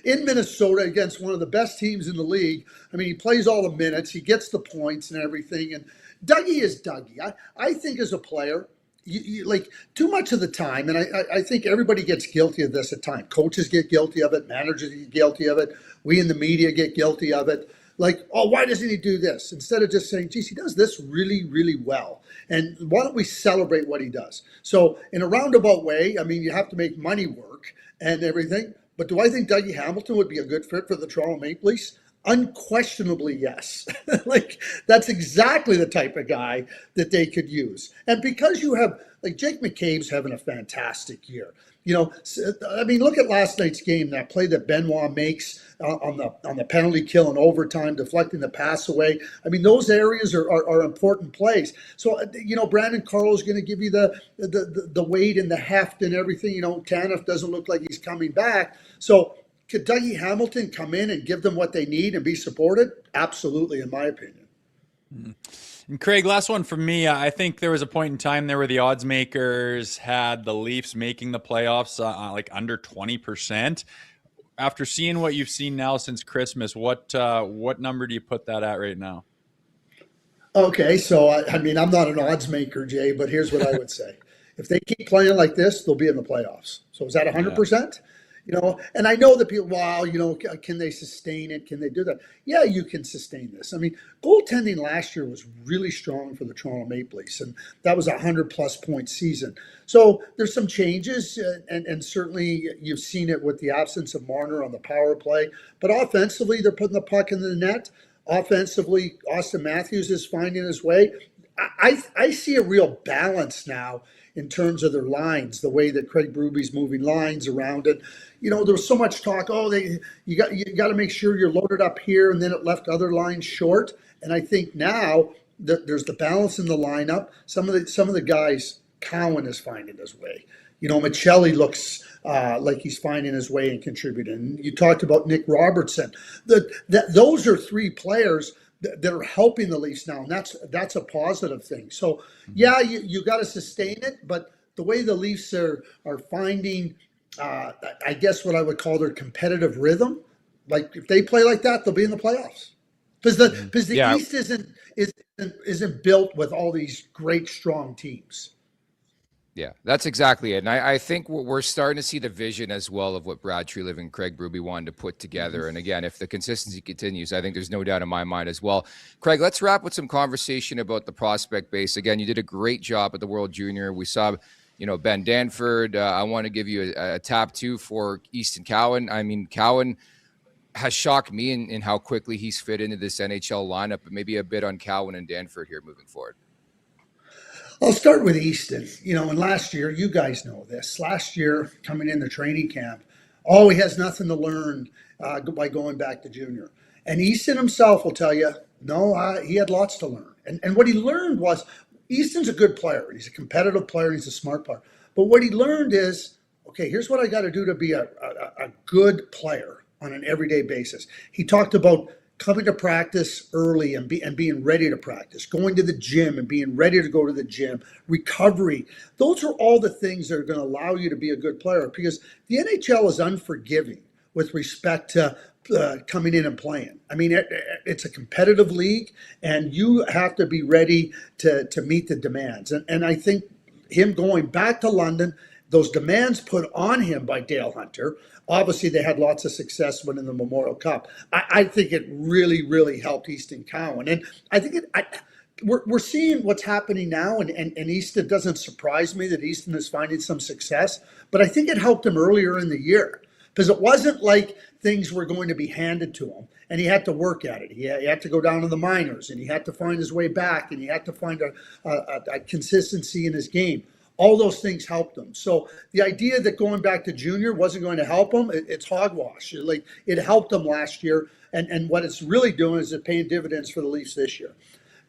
in Minnesota against one of the best teams in the league. I mean, he plays all the minutes. He gets the points and everything. And Dougie is Dougie. I think as a player, you like too much of the time, and I think everybody gets guilty of this at times. Coaches get guilty of it. Managers get guilty of it. We in the media get guilty of it. Like, oh, why doesn't he do this? Instead of just saying, geez, he does this really, really well. And why don't we celebrate what he does? So in a roundabout way, I mean, you have to make money work and everything. But do I think Dougie Hamilton would be a good fit for the Toronto Maple Leafs? Unquestionably, yes. Like, that's exactly the type of guy that they could use. And because you have, like, Jake McCabe's having a fantastic year. I mean, look at last night's game, that play that Benoit makes on the penalty kill in overtime, deflecting the pass away. I mean, those areas are important plays. So, Brandon Carlo's going to give you the weight and the heft and everything. Tanev doesn't look like he's coming back. So could Dougie Hamilton come in and give them what they need and be supported? Absolutely, in my opinion. Mm-hmm. And Craig, last one from me. I think there was a point in time there where the odds makers had the Leafs making the playoffs like under 20%. After seeing what you've seen now since Christmas, what number do you put that at right now? Okay, so I mean, I'm not an odds maker, Jay, but here's what I would say. If they keep playing like this, they'll be in the playoffs. So is that 100%? And I know that people, wow, can they sustain it? Can they do that? Yeah, you can sustain this. I mean, goaltending last year was really strong for the Toronto Maple Leafs, and that was a 100-plus point season. So there's some changes, and certainly you've seen it with the absence of Marner on the power play. But offensively, they're putting the puck in the net. Offensively, Austin Matthews is finding his way. I see a real balance now in terms of their lines, the way that Craig Berube's moving lines around it. There was so much talk, you got to make sure you're loaded up here, and then it left other lines short. And I think now that there's the balance in the lineup. Some of the guys, Cowan is finding his way. Maccelli looks like he's finding his way and contributing. You talked about Nick Robertson. Those are three players that are helping the Leafs now, and that's a positive thing. So, yeah, you got to sustain it, but the way the Leafs are finding, I guess what I would call their competitive rhythm, like if they play like that, they'll be in the playoffs. Because the East isn't built with all these great, strong teams. Yeah, that's exactly it. And I think we're starting to see the vision as well of what Brad Treliving and Craig Berube wanted to put together. And again, if the consistency continues, I think there's no doubt in my mind as well. Craig, let's wrap with some conversation about the prospect base. Again, you did a great job at the World Junior. We saw, Ben Danford. I want to give you a tap too for Easton Cowan. I mean, Cowan has shocked me in how quickly he's fit into this NHL lineup, but maybe a bit on Cowan and Danford here moving forward. I'll start with Easton. And last year, you guys know this. Last year, coming into training camp, he has nothing to learn by going back to junior. And Easton himself will tell you, no, he had lots to learn. And what he learned was, Easton's a good player. He's a competitive player. He's a smart player. But what he learned is, okay, here's what I got to do to be a good player on an everyday basis. He talked about coming to practice early and being ready to practice, going to the gym and being ready to go to the gym, recovery. Those are all the things that are going to allow you to be a good player, because the NHL is unforgiving with respect to coming in and playing. I mean, it's a competitive league, and you have to be ready to meet the demands. And I think him going back to London, those demands put on him by Dale Hunter. Obviously, they had lots of success winning the Memorial Cup. I think it really, really helped Easton Cowan. And I think we're seeing what's happening now, and Easton doesn't surprise me that Easton is finding some success, but I think it helped him earlier in the year, because it wasn't like things were going to be handed to him and he had to work at it. He had to go down to the minors, and he had to find his way back, and he had to find a consistency in his game. All those things helped him. So the idea that going back to junior wasn't going to help him, it's hogwash. It helped him last year, and what it's really doing is it's paying dividends for the Leafs this year.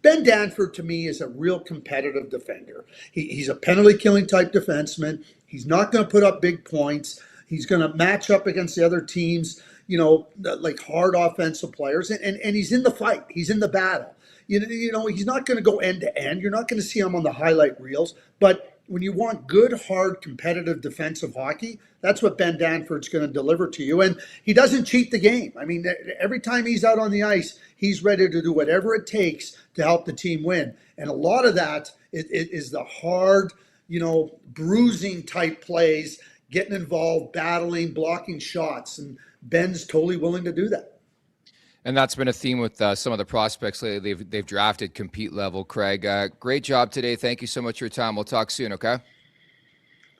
Ben Danford, to me, is a real competitive defender. He's a penalty-killing type defenseman. He's not going to put up big points. He's going to match up against the other teams, like hard offensive players, and he's in the fight. He's in the battle. He's not going to go end to end. You're not going to see him on the highlight reels, but when you want good, hard, competitive defensive hockey, that's what Ben Danford's going to deliver to you. And he doesn't cheat the game. I mean, every time he's out on the ice, he's ready to do whatever it takes to help the team win. And a lot of that is the hard, bruising type plays, getting involved, battling, blocking shots. And Ben's totally willing to do that. And that's been a theme with some of the prospects lately. They've drafted compete level. Craig, great job today. Thank you so much for your time. We'll talk soon, okay?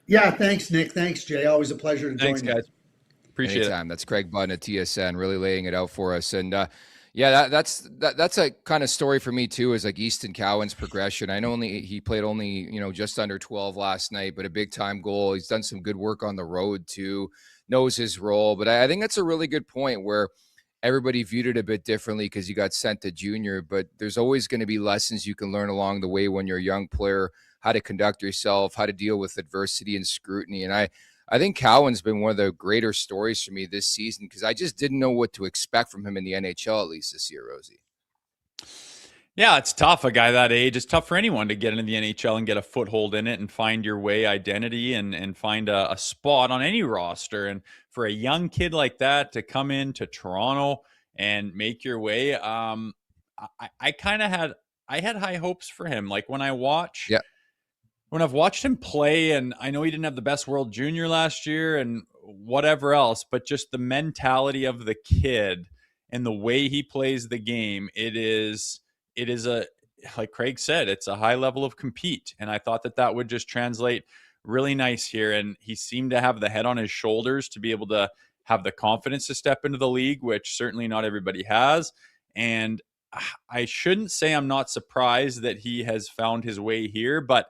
Yeah, thanks, Nick. Thanks, Jay. Always a pleasure to join you. Thanks, guys. Appreciate Anytime. That's Craig Button at TSN, really laying it out for us. And that's a kind of story for me too, is like Easton Cowan's progression. I know he played only just under 12 last night, but a big time goal. He's done some good work on the road too, knows his role. But I think that's a really good point where everybody viewed it a bit differently because you got sent to junior, but there's always going to be lessons you can learn along the way when you're a young player, how to conduct yourself, how to deal with adversity and scrutiny. And I think Cowan's been one of the greater stories for me this season, because I just didn't know what to expect from him in the NHL, at least this year, Rosie. Yeah, it's tough. A guy that age, it's tough for anyone to get into the NHL and get a foothold in it and find your way, identity, and find a spot on any roster. And for a young kid like that to come into Toronto and make your way, I had high hopes for him. Like when I've watched him play, and I know he didn't have the best World Junior last year and whatever else, but just the mentality of the kid and the way he plays the game, it is like Craig said, it's a high level of compete. And I thought that would just translate really nice here. And he seemed to have the head on his shoulders to be able to have the confidence to step into the league, which certainly not everybody has. And I shouldn't say I'm not surprised that he has found his way here, but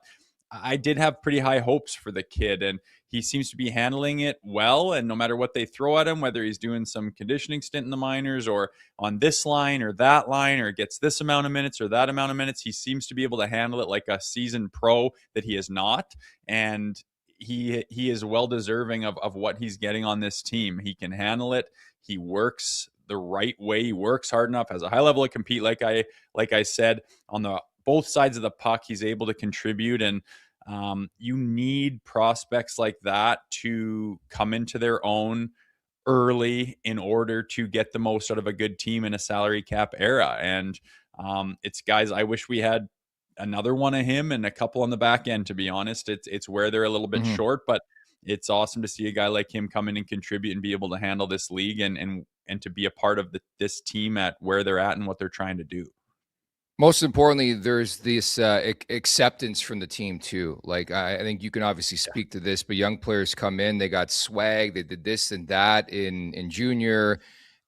I did have pretty high hopes for the kid, and he seems to be handling it well. And no matter what they throw at him, whether he's doing some conditioning stint in the minors or on this line or that line, or gets this amount of minutes or that amount of minutes, he seems to be able to handle it like a seasoned pro that he is not. And he is well deserving of what he's getting on this team. He can handle it. He works the right way. He works hard enough, has a high level of compete. Like I said, on the both sides of the puck, he's able to contribute. And you need prospects like that to come into their own early in order to get the most out of a good team in a salary cap era. And it's guys, I wish we had another one of him and a couple on the back end, to be honest. It's where they're a little bit short, but it's awesome to see a guy like him come in and contribute and be able to handle this league and to be a part of this team at where they're at and what they're trying to do. Most importantly, there's this acceptance from the team too. Like I think you can obviously speak to this, but young players come in, they got swag, they did this and that in junior,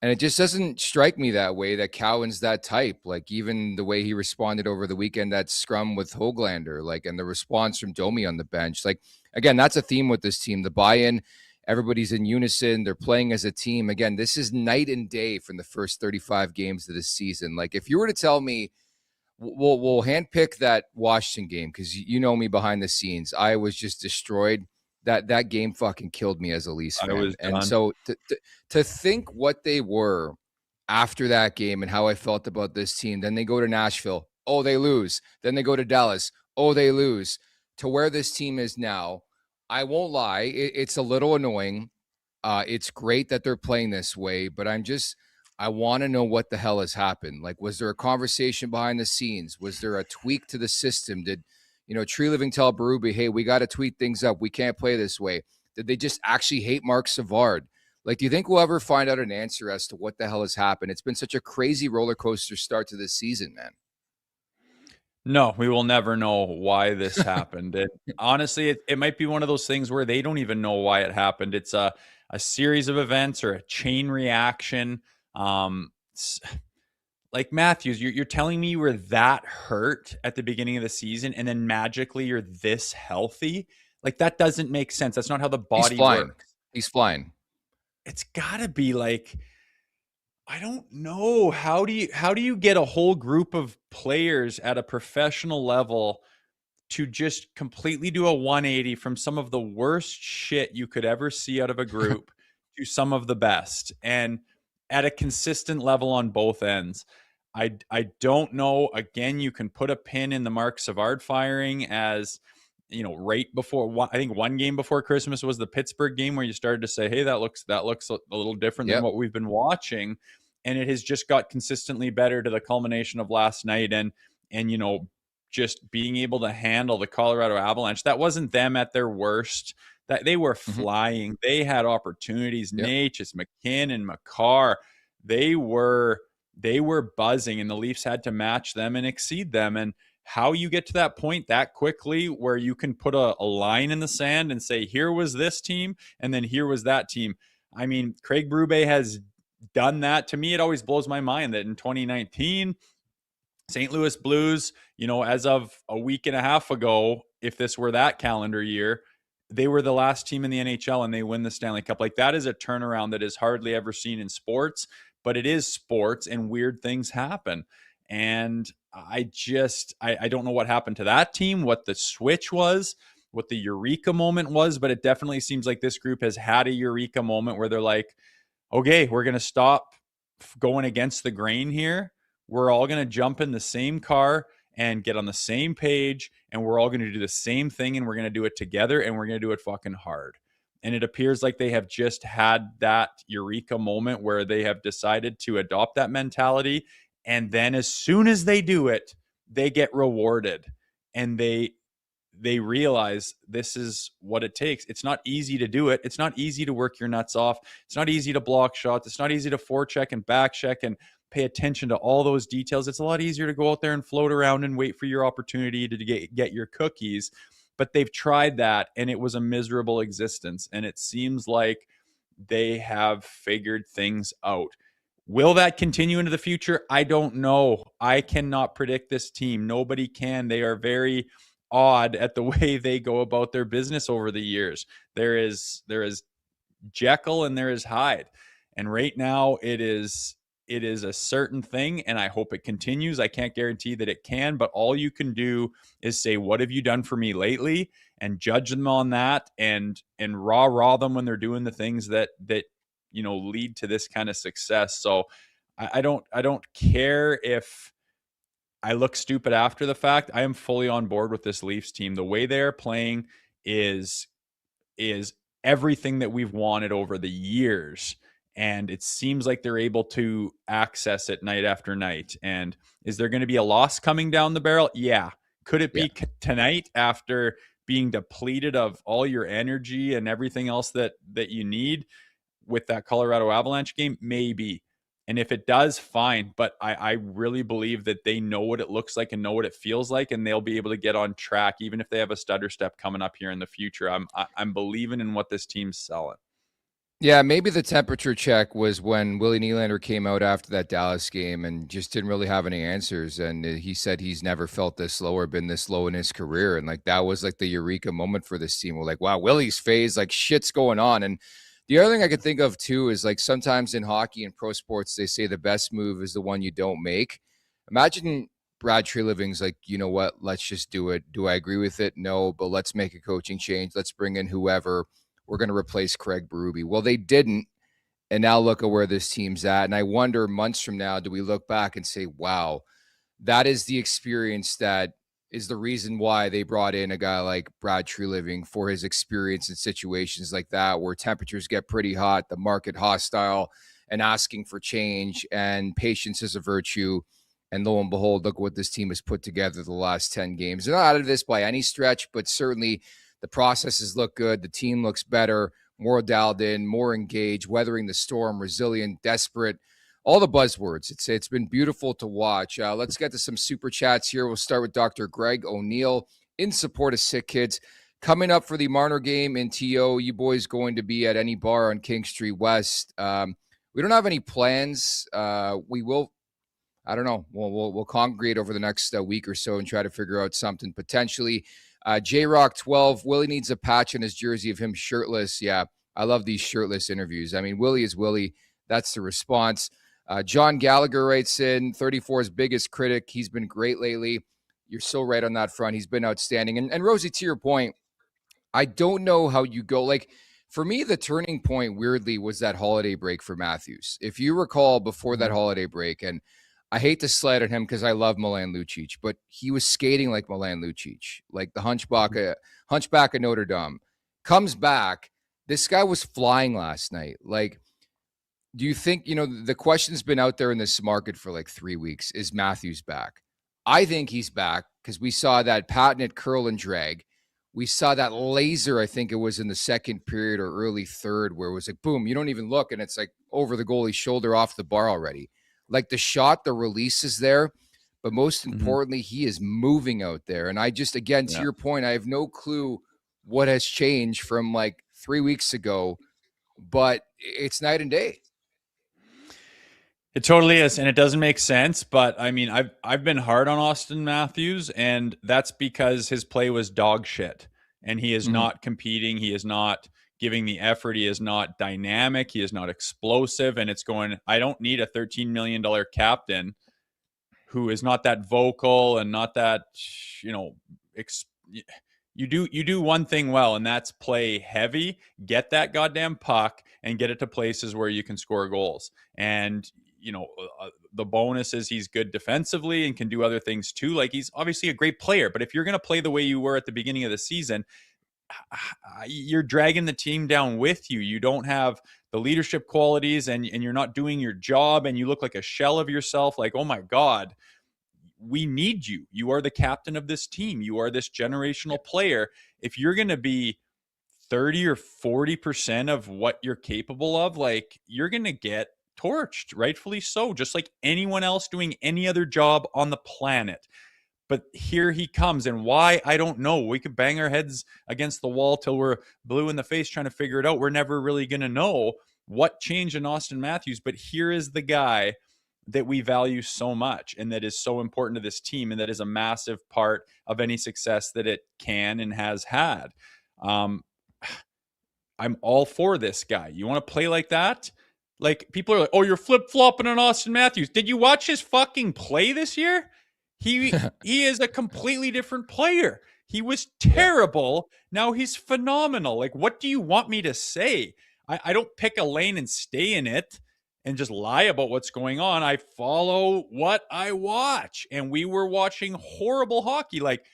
and it just doesn't strike me that way that Cowan's that type. Like even the way he responded over the weekend, that scrum with Höglander, like, and the response from Domi on the bench. Like again, that's a theme with this team. The buy-in, everybody's in unison, they're playing as a team. Again, this is night and day from the first 35 games of this season. Like if you were to tell me, we'll handpick that Washington game, because you know me behind the scenes. I was just destroyed. that game fucking killed me as a Leafs fan. I was And done. so to think what they were after that game and how I felt about this team, then they go to Nashville, oh, they lose. Then they go to Dallas, oh, they lose. To where this team is now, I won't lie, it's a little annoying. It's great that they're playing this way, but I want to know what the hell has happened. Like, was there a conversation behind the scenes? Was there a tweak to the system? Did, Tree Living tell Berube, hey, we got to tweak things up. We can't play this way. Did they just actually hate Mark Savard? Like, do you think we'll ever find out an answer as to what the hell has happened? It's been such a crazy roller coaster start to this season, man. No, we will never know why this happened. Honestly, it might be one of those things where they don't even know why it happened. It's a series of events or a chain reaction. Like Matthews, you're telling me you were that hurt at the beginning of the season and then magically you're this healthy? Like, that doesn't make sense. That's not how the body works. He's flying. It's got to be like, I don't know. How do you get a whole group of players at a professional level to just completely do a 180 from some of the worst shit you could ever see out of a group to some of the best, and at a consistent level on both ends? I don't know. Again, you can put a pin in the Mark Savard firing, as right before, I think one game before Christmas was the Pittsburgh game where you started to say, hey, that looks a little different than what we've been watching. And it has just got consistently better to the culmination of last night. And just being able to handle the Colorado Avalanche. That wasn't them at their worst. That they were flying. They had opportunities. Natchez, McKinnon, Makar, they were buzzing, and the Leafs had to match them and exceed them. And how you get to that point that quickly where you can put a line in the sand and say, here was this team, and then here was that team. I mean, Craig Berube has done that. To me, it always blows my mind that in 2019, St. Louis Blues, as of a week and a half ago, if this were that calendar year, they were the last team in the NHL and they win the Stanley Cup. Like, that is a turnaround that is hardly ever seen in sports, but it is sports and weird things happen. And I don't know what happened to that team, what the switch was, what the eureka moment was, but it definitely seems like this group has had a eureka moment where they're like, okay, we're going to stop going against the grain here. We're all going to jump in the same car and get on the same page, and we're all going to do the same thing, and we're going to do it together, and we're going to do it fucking hard. And it appears like they have just had that eureka moment where they have decided to adopt that mentality. And then as soon as they do it, they get rewarded, and they realize this is what it takes. It's not easy to do it. It's not easy to work your nuts off. It's not easy to block shots. It's not easy to forecheck and back check and pay attention to all those details. It's a lot easier to go out there and float around and wait for your opportunity to get your cookies. But they've tried that, and it was a miserable existence. And it seems like they have figured things out. Will that continue into the future? I don't know. I cannot predict this team. Nobody can. They are very odd at the way they go about their business over the years. There is Jekyll and there is Hyde. And right now it is a certain thing, and I hope it continues. I can't guarantee that it can, but all you can do is say, what have you done for me lately? And judge them on that, and rah them when they're doing the things that lead to this kind of success. So I don't care if I look stupid after the fact. I am fully on board with this Leafs team. The way they're playing is everything that we've wanted over the years. And it seems like they're able to access it night after night. And is there going to be a loss coming down the barrel? Yeah. Could it be tonight after being depleted of all your energy and everything else that you need with that Colorado Avalanche game? Maybe. And if it does, fine. But I really believe that they know what it looks like and know what it feels like, and they'll be able to get on track, even if they have a stutter step coming up here in the future. I'm believing in what this team's selling. Yeah, maybe the temperature check was when Willie Nylander came out after that Dallas game and just didn't really have any answers. And he said he's never felt this low or been this low in his career. And like, that was like the eureka moment for this team. We're like, wow, Willie's phase, like shit's going on. And the other thing I could think of too is like sometimes in hockey and pro sports, they say the best move is the one you don't make. Imagine Brad Treliving's like, you know what, let's just do it. Do I agree with it? No, but let's make a coaching change. Let's bring in whoever. We're going to replace Craig Berube. Well, they didn't. And now look at where this team's at. And I wonder months from now, do we look back and say, wow, that is the experience that is the reason why they brought in a guy like Brad Treliving, for his experience in situations like that, where temperatures get pretty hot, the market hostile, and asking for change, and patience is a virtue. And lo and behold, look what this team has put together the last 10 games. They're not out of this by any stretch, but certainly the processes look good. The team looks better, more dialed in, more engaged, weathering the storm, resilient, desperate, all the buzzwords. It's been beautiful to watch. Let's get to some super chats here. We'll start with Dr. Greg O'Neill in support of Sick Kids. Coming up for the Marner game in TO, you boys going to be at any bar on King Street West? We don't have any plans. We will, I don't know. We'll congregate over the next week or so and try to figure out something potentially. J-Rock 12, Willie needs a patch on his jersey of him shirtless. Yeah, I love these shirtless interviews. I mean, Willie is Willie. That's the response. John Gallagher writes in, 34's biggest critic. He's been great lately. You're so right on that front. He's been outstanding. And Rosie, to your point, I don't know how you go. Like, for me, the turning point, weirdly, was that holiday break for Matthews. If you recall, before that holiday break, and I hate to slide on him because I love Milan Lucic, but he was skating like Milan Lucic, like the hunchback of Notre Dame. Comes back. This guy was flying last night. Like, do you think, the question's been out there in this market for like 3 weeks, is Matthews back? I think he's back because we saw that patented curl and drag. We saw that laser, I think it was in the second period or early third, where it was like, boom, you don't even look, and it's like over the goalie's shoulder off the bar already. Like the shot, the release is there, but most importantly, he is moving out there. And I just, again, to your point, I have no clue what has changed from like 3 weeks ago, but it's night and day. It totally is, and it doesn't make sense. But I mean, I've been hard on Austin Matthews, and that's because his play was dog shit, and he is not competing. He is not giving the effort. He is not dynamic. He is not explosive. And it's going, I don't need a $13 million captain who is not that vocal and not that, you do one thing well, and that's play heavy, get that goddamn puck and get it to places where you can score goals. And, the bonus is he's good defensively and can do other things too. Like, he's obviously a great player, but if you're going to play the way you were at the beginning of the season, you're dragging the team down with you. You don't have the leadership qualities, and you're not doing your job, and you look like a shell of yourself. Like, oh my God, we need you. You are the captain of this team. You are this generational player. If you're going to be 30 or 40% of what you're capable of, like, you're going to get torched, rightfully so, just like anyone else doing any other job on the planet. But here he comes, and why, I don't know. We could bang our heads against the wall till we're blue in the face trying to figure it out. We're never really going to know what changed in Austin Matthews, but here is the guy that we value so much and that is so important to this team, and that is a massive part of any success that it can and has had. I'm all for this guy. You want to play like that? Like, people are like, oh, you're flip-flopping on Austin Matthews. Did you watch his fucking play this year? He is a completely different player. He was terrible. Now he's phenomenal. Like, what do you want me to say? I don't pick a lane and stay in it and just lie about what's going on. I follow what I watch. And we were watching horrible hockey, like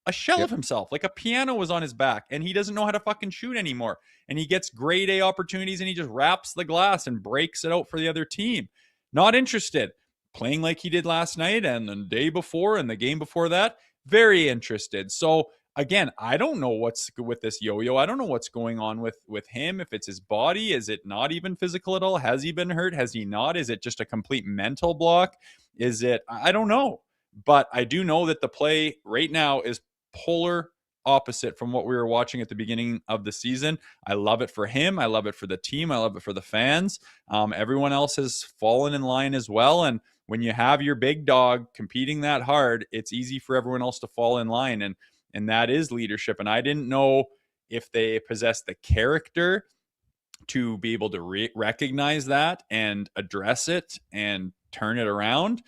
a shell of himself, like a piano was on his back, and he doesn't know how to fucking shoot anymore. And he gets grade A opportunities, and he just wraps the glass and breaks it out for the other team. Not interested. Playing like he did last night and the day before and the game before that, very interested. So again, I don't know what's with this yo-yo. I don't know what's going on with him. If it's his body, is it not even physical at all? Has he been hurt? Has he not? Is it just a complete mental block? Is it? I don't know. But I do know that the play right now is polar opposite from what we were watching at the beginning of the season. I love it for him. I love it for the team. I love it for the fans. Everyone else has fallen in line as well. And when you have your big dog competing that hard, it's easy for everyone else to fall in line. And that is leadership. And I didn't know if they possess the character to be able to recognize that and address it and turn it around.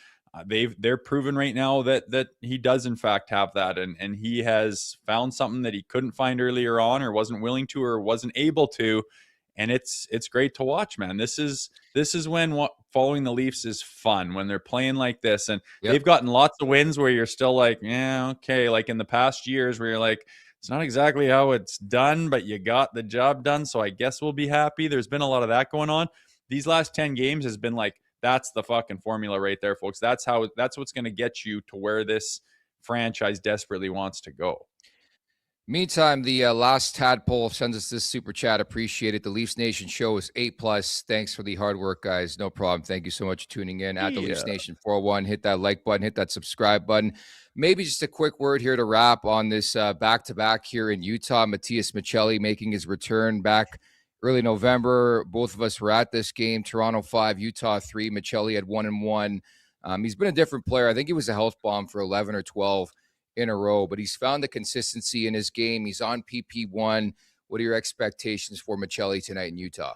they're proven right now that he does in fact have that, and he has found something that he couldn't find earlier on, or wasn't willing to, or wasn't able to, and it's great to watch, man. This is when following the Leafs is fun, when they're playing like this, and Yep. they've gotten lots of wins where you're still like, yeah, okay, like in the past years where you're like, it's not exactly how it's done, but you got the job done, so I guess we'll be happy. There's been a lot of that going on. These last 10 games has been like, that's the fucking formula right there, folks. That's what's going to get you to where this franchise desperately wants to go. Meantime, the last tadpole sends us this super chat. Appreciate it. The Leafs Nation show is 8+. Thanks for the hard work, guys. No problem. Thank you so much for tuning in. At the Leafs Nation 401, hit that like button, hit that subscribe button. Maybe just a quick word here to wrap on this back-to-back here in Utah. Matias Maccelli making his return back early November. Both of us were at this game. Toronto 5, Utah 3. Maccelli had 1-1. He's been a different player. I think he was a health bomb for 11 or 12 in a row, but he's found the consistency in his game. He's on PP1. What are your expectations for Maccelli tonight in Utah?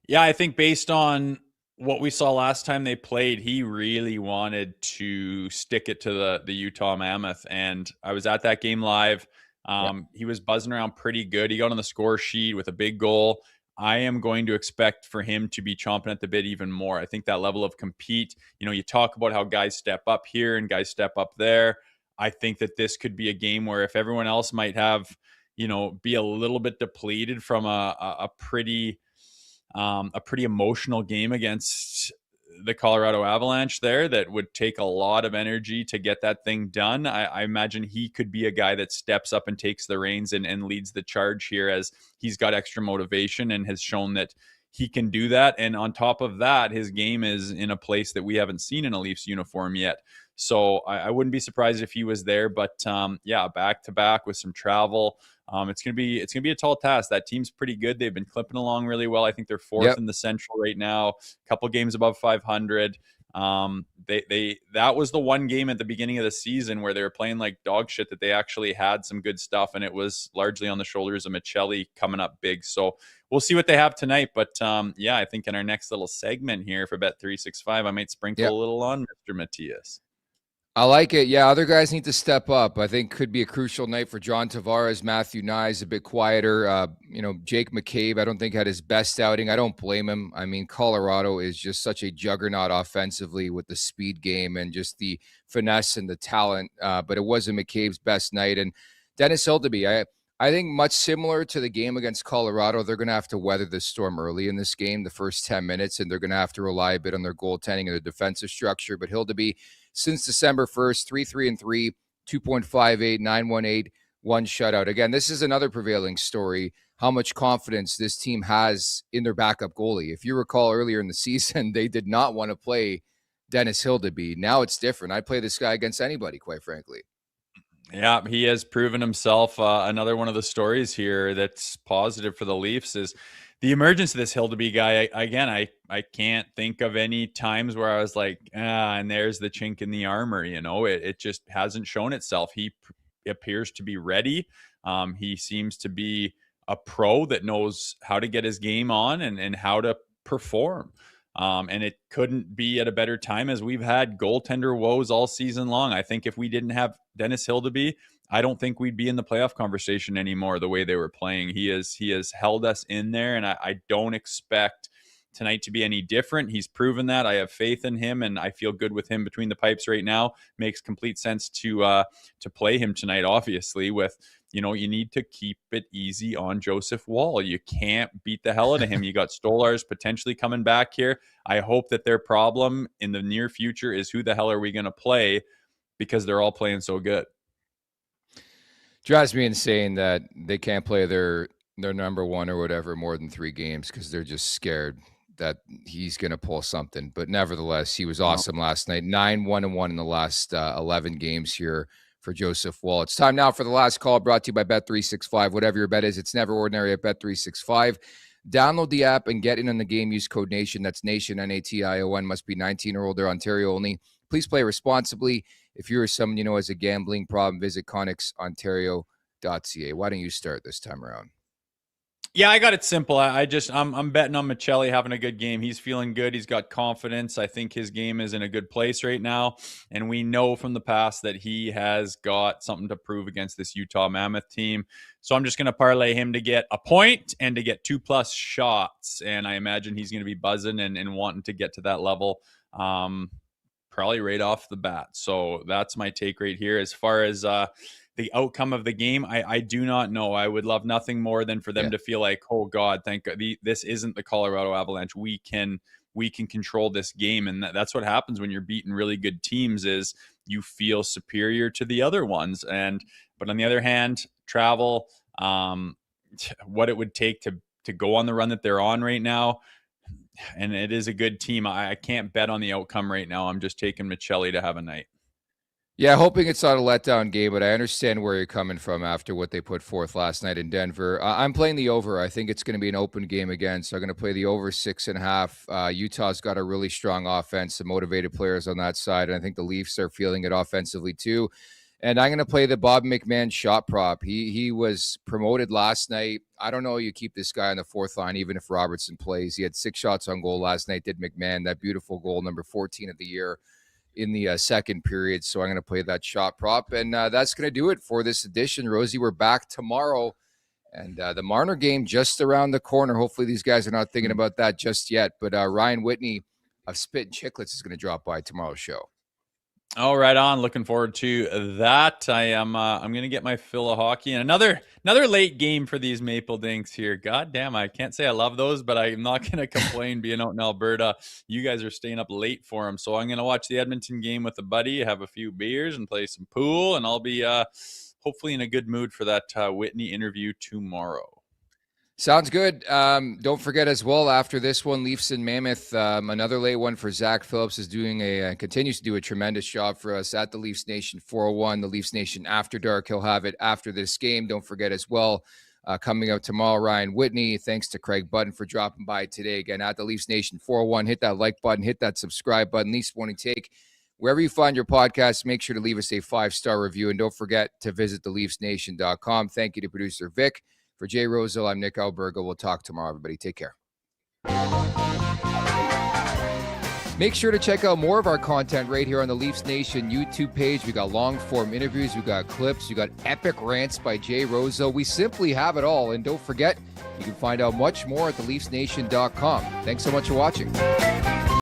Yeah, I think based on what we saw last time they played, he really wanted to stick it to the Utah Mammoth. And I was at that game live. He was buzzing around pretty good. He got on the score sheet with a big goal. I am going to expect for him to be chomping at the bit even more. I think that level of compete, you talk about how guys step up here and guys step up there. I think that this could be a game where if everyone else might have, be a little bit depleted from a pretty emotional game against the Colorado Avalanche there, that would take a lot of energy to get that thing done. I imagine he could be a guy that steps up and takes the reins and leads the charge here, as he's got extra motivation and has shown that he can do that. And on top of that, his game is in a place that we haven't seen in a Leafs uniform yet. So I wouldn't be surprised if he was there, but back to back with some travel. It's gonna be a tall task. That team's pretty good. They've been clipping along really well. I think they're fourth in the Central right now. A couple games above 500. That was the one game at the beginning of the season where they were playing like dog shit that they actually had some good stuff, and it was largely on the shoulders of Maccelli coming up big. So we'll see what they have tonight. But I think in our next little segment here for Bet365, I might sprinkle a little on Mr. Matias. I like it. Yeah, other guys need to step up. I think could be a crucial night for John Tavares. Matthew Nyes a bit quieter. Jake McCabe, I don't think had his best outing. I don't blame him. I mean, Colorado is just such a juggernaut offensively with the speed game and just the finesse and the talent. But it wasn't McCabe's best night. And Dennis Hildeby, I think much similar to the game against Colorado, they're going to have to weather the storm early in this game, the first 10 minutes, and they're going to have to rely a bit on their goaltending and their defensive structure. But Hildeby, since December 1st, 3-3-3, 2.58, 918, one shutout. Again, this is another prevailing story, how much confidence this team has in their backup goalie. If you recall earlier in the season, they did not want to play Dennis Hildeby. Now it's different. I'd play this guy against anybody, quite frankly. Yeah, he has proven himself. Another one of the stories here that's positive for the Leafs is the emergence of this Hildeby guy. I can't think of any times where I was like, and there's the chink in the armor. It just hasn't shown itself. He appears to be ready. He seems to be a pro that knows how to get his game on and how to perform. And it couldn't be at a better time, as we've had goaltender woes all season long. I think if we didn't have Dennis Hildeby, I don't think we'd be in the playoff conversation anymore the way they were playing. He has held us in there, and I don't expect tonight to be any different. He's proven that. I have faith in him, and I feel good with him between the pipes right now. Makes complete sense to play him tonight, obviously, with you need to keep it easy on Joseph Woll. You can't beat the hell out of him. You got Stolarz potentially coming back here. I hope that their problem in the near future is who the hell are we going to play, because they're all playing so good. Drives me insane that they can't play their number one or whatever more than 3 games because they're just scared that he's going to pull something. But nevertheless, he was awesome last night. 9-1-1 in the last 11 games here for Joseph Woll. It's time now for the last call, brought to you by Bet365. Whatever your bet is, it's never ordinary at Bet365. Download the app and get in on the game. Use code NATION. That's NATION, N-A-T-I-O-N. Must be 19 or older. Ontario only. Please play responsibly. If you're someone you know has a gambling problem, visit connexontario.ca. Why don't you start this time around? Yeah, I got it simple. I'm betting on Maccelli having a good game. He's feeling good. He's got confidence. I think his game is in a good place right now. And we know from the past that he has got something to prove against this Utah Mammoth team. So I'm just going to parlay him to get a point and to get 2+ shots. And I imagine he's going to be buzzing and wanting to get to that level probably right off the bat. So that's my take right here. As far as the outcome of the game, I do not know. I would love nothing more than for them to feel like, oh God, thank God, this isn't the Colorado Avalanche. We can control this game, and that's what happens when you're beating really good teams. Is you feel superior to the other ones. But on the other hand, travel, what it would take to go on the run that they're on right now, and it is a good team. I can't bet on the outcome right now. I'm just taking Maccelli to have a night. Yeah, hoping it's not a letdown game, but I understand where you're coming from after what they put forth last night in Denver. I'm playing the over. I think it's going to be an open game again, so I'm going to play the over 6.5. Utah's got a really strong offense, some motivated players on that side, and I think the Leafs are feeling it offensively too. And I'm going to play the Bob McMahon shot prop. He was promoted last night. I don't know you keep this guy on the fourth line, even if Robertson plays. He had 6 shots on goal last night, did McMahon, that beautiful goal, number 14 of the year in the second period. So I'm going to play that shot prop. And that's going to do it for this edition, Rosie. We're back tomorrow. And the Marner game just around the corner. Hopefully these guys are not thinking about that just yet. But Ryan Whitney of Spit and Chicklets is going to drop by tomorrow's show. Oh, right on. Looking forward to that. I'm going to get my fill of hockey. And another late game for these Maple Dinks here. God damn, I can't say I love those, but I'm not going to complain being out in Alberta. You guys are staying up late for them. So I'm going to watch the Edmonton game with a buddy, have a few beers, and play some pool. And I'll be hopefully in a good mood for that Whitney interview tomorrow. Sounds good. Don't forget as well, after this one, Leafs and Mammoth, another late one for Zach Phillips is continues to do a tremendous job for us at the Leafs Nation 401, the Leafs Nation After Dark. He'll have it after this game. Don't forget as well, coming up tomorrow, Ryan Whitney. Thanks to Craig Button for dropping by today. Again, at the Leafs Nation 401, hit that like button, hit that subscribe button, Leafs Morning Take. Wherever you find your podcast, make sure to leave us a 5-star review. And don't forget to visit theleafsnation.com. Thank you to producer Vic. For Jay Rosehill, I'm Nick Alberga. We'll talk tomorrow, everybody. Take care. Make sure to check out more of our content right here on the Leafs Nation YouTube page. We got long-form interviews. We got clips. We got epic rants by Jay Rosehill. We simply have it all. And don't forget, you can find out much more at theleafsnation.com. Thanks so much for watching.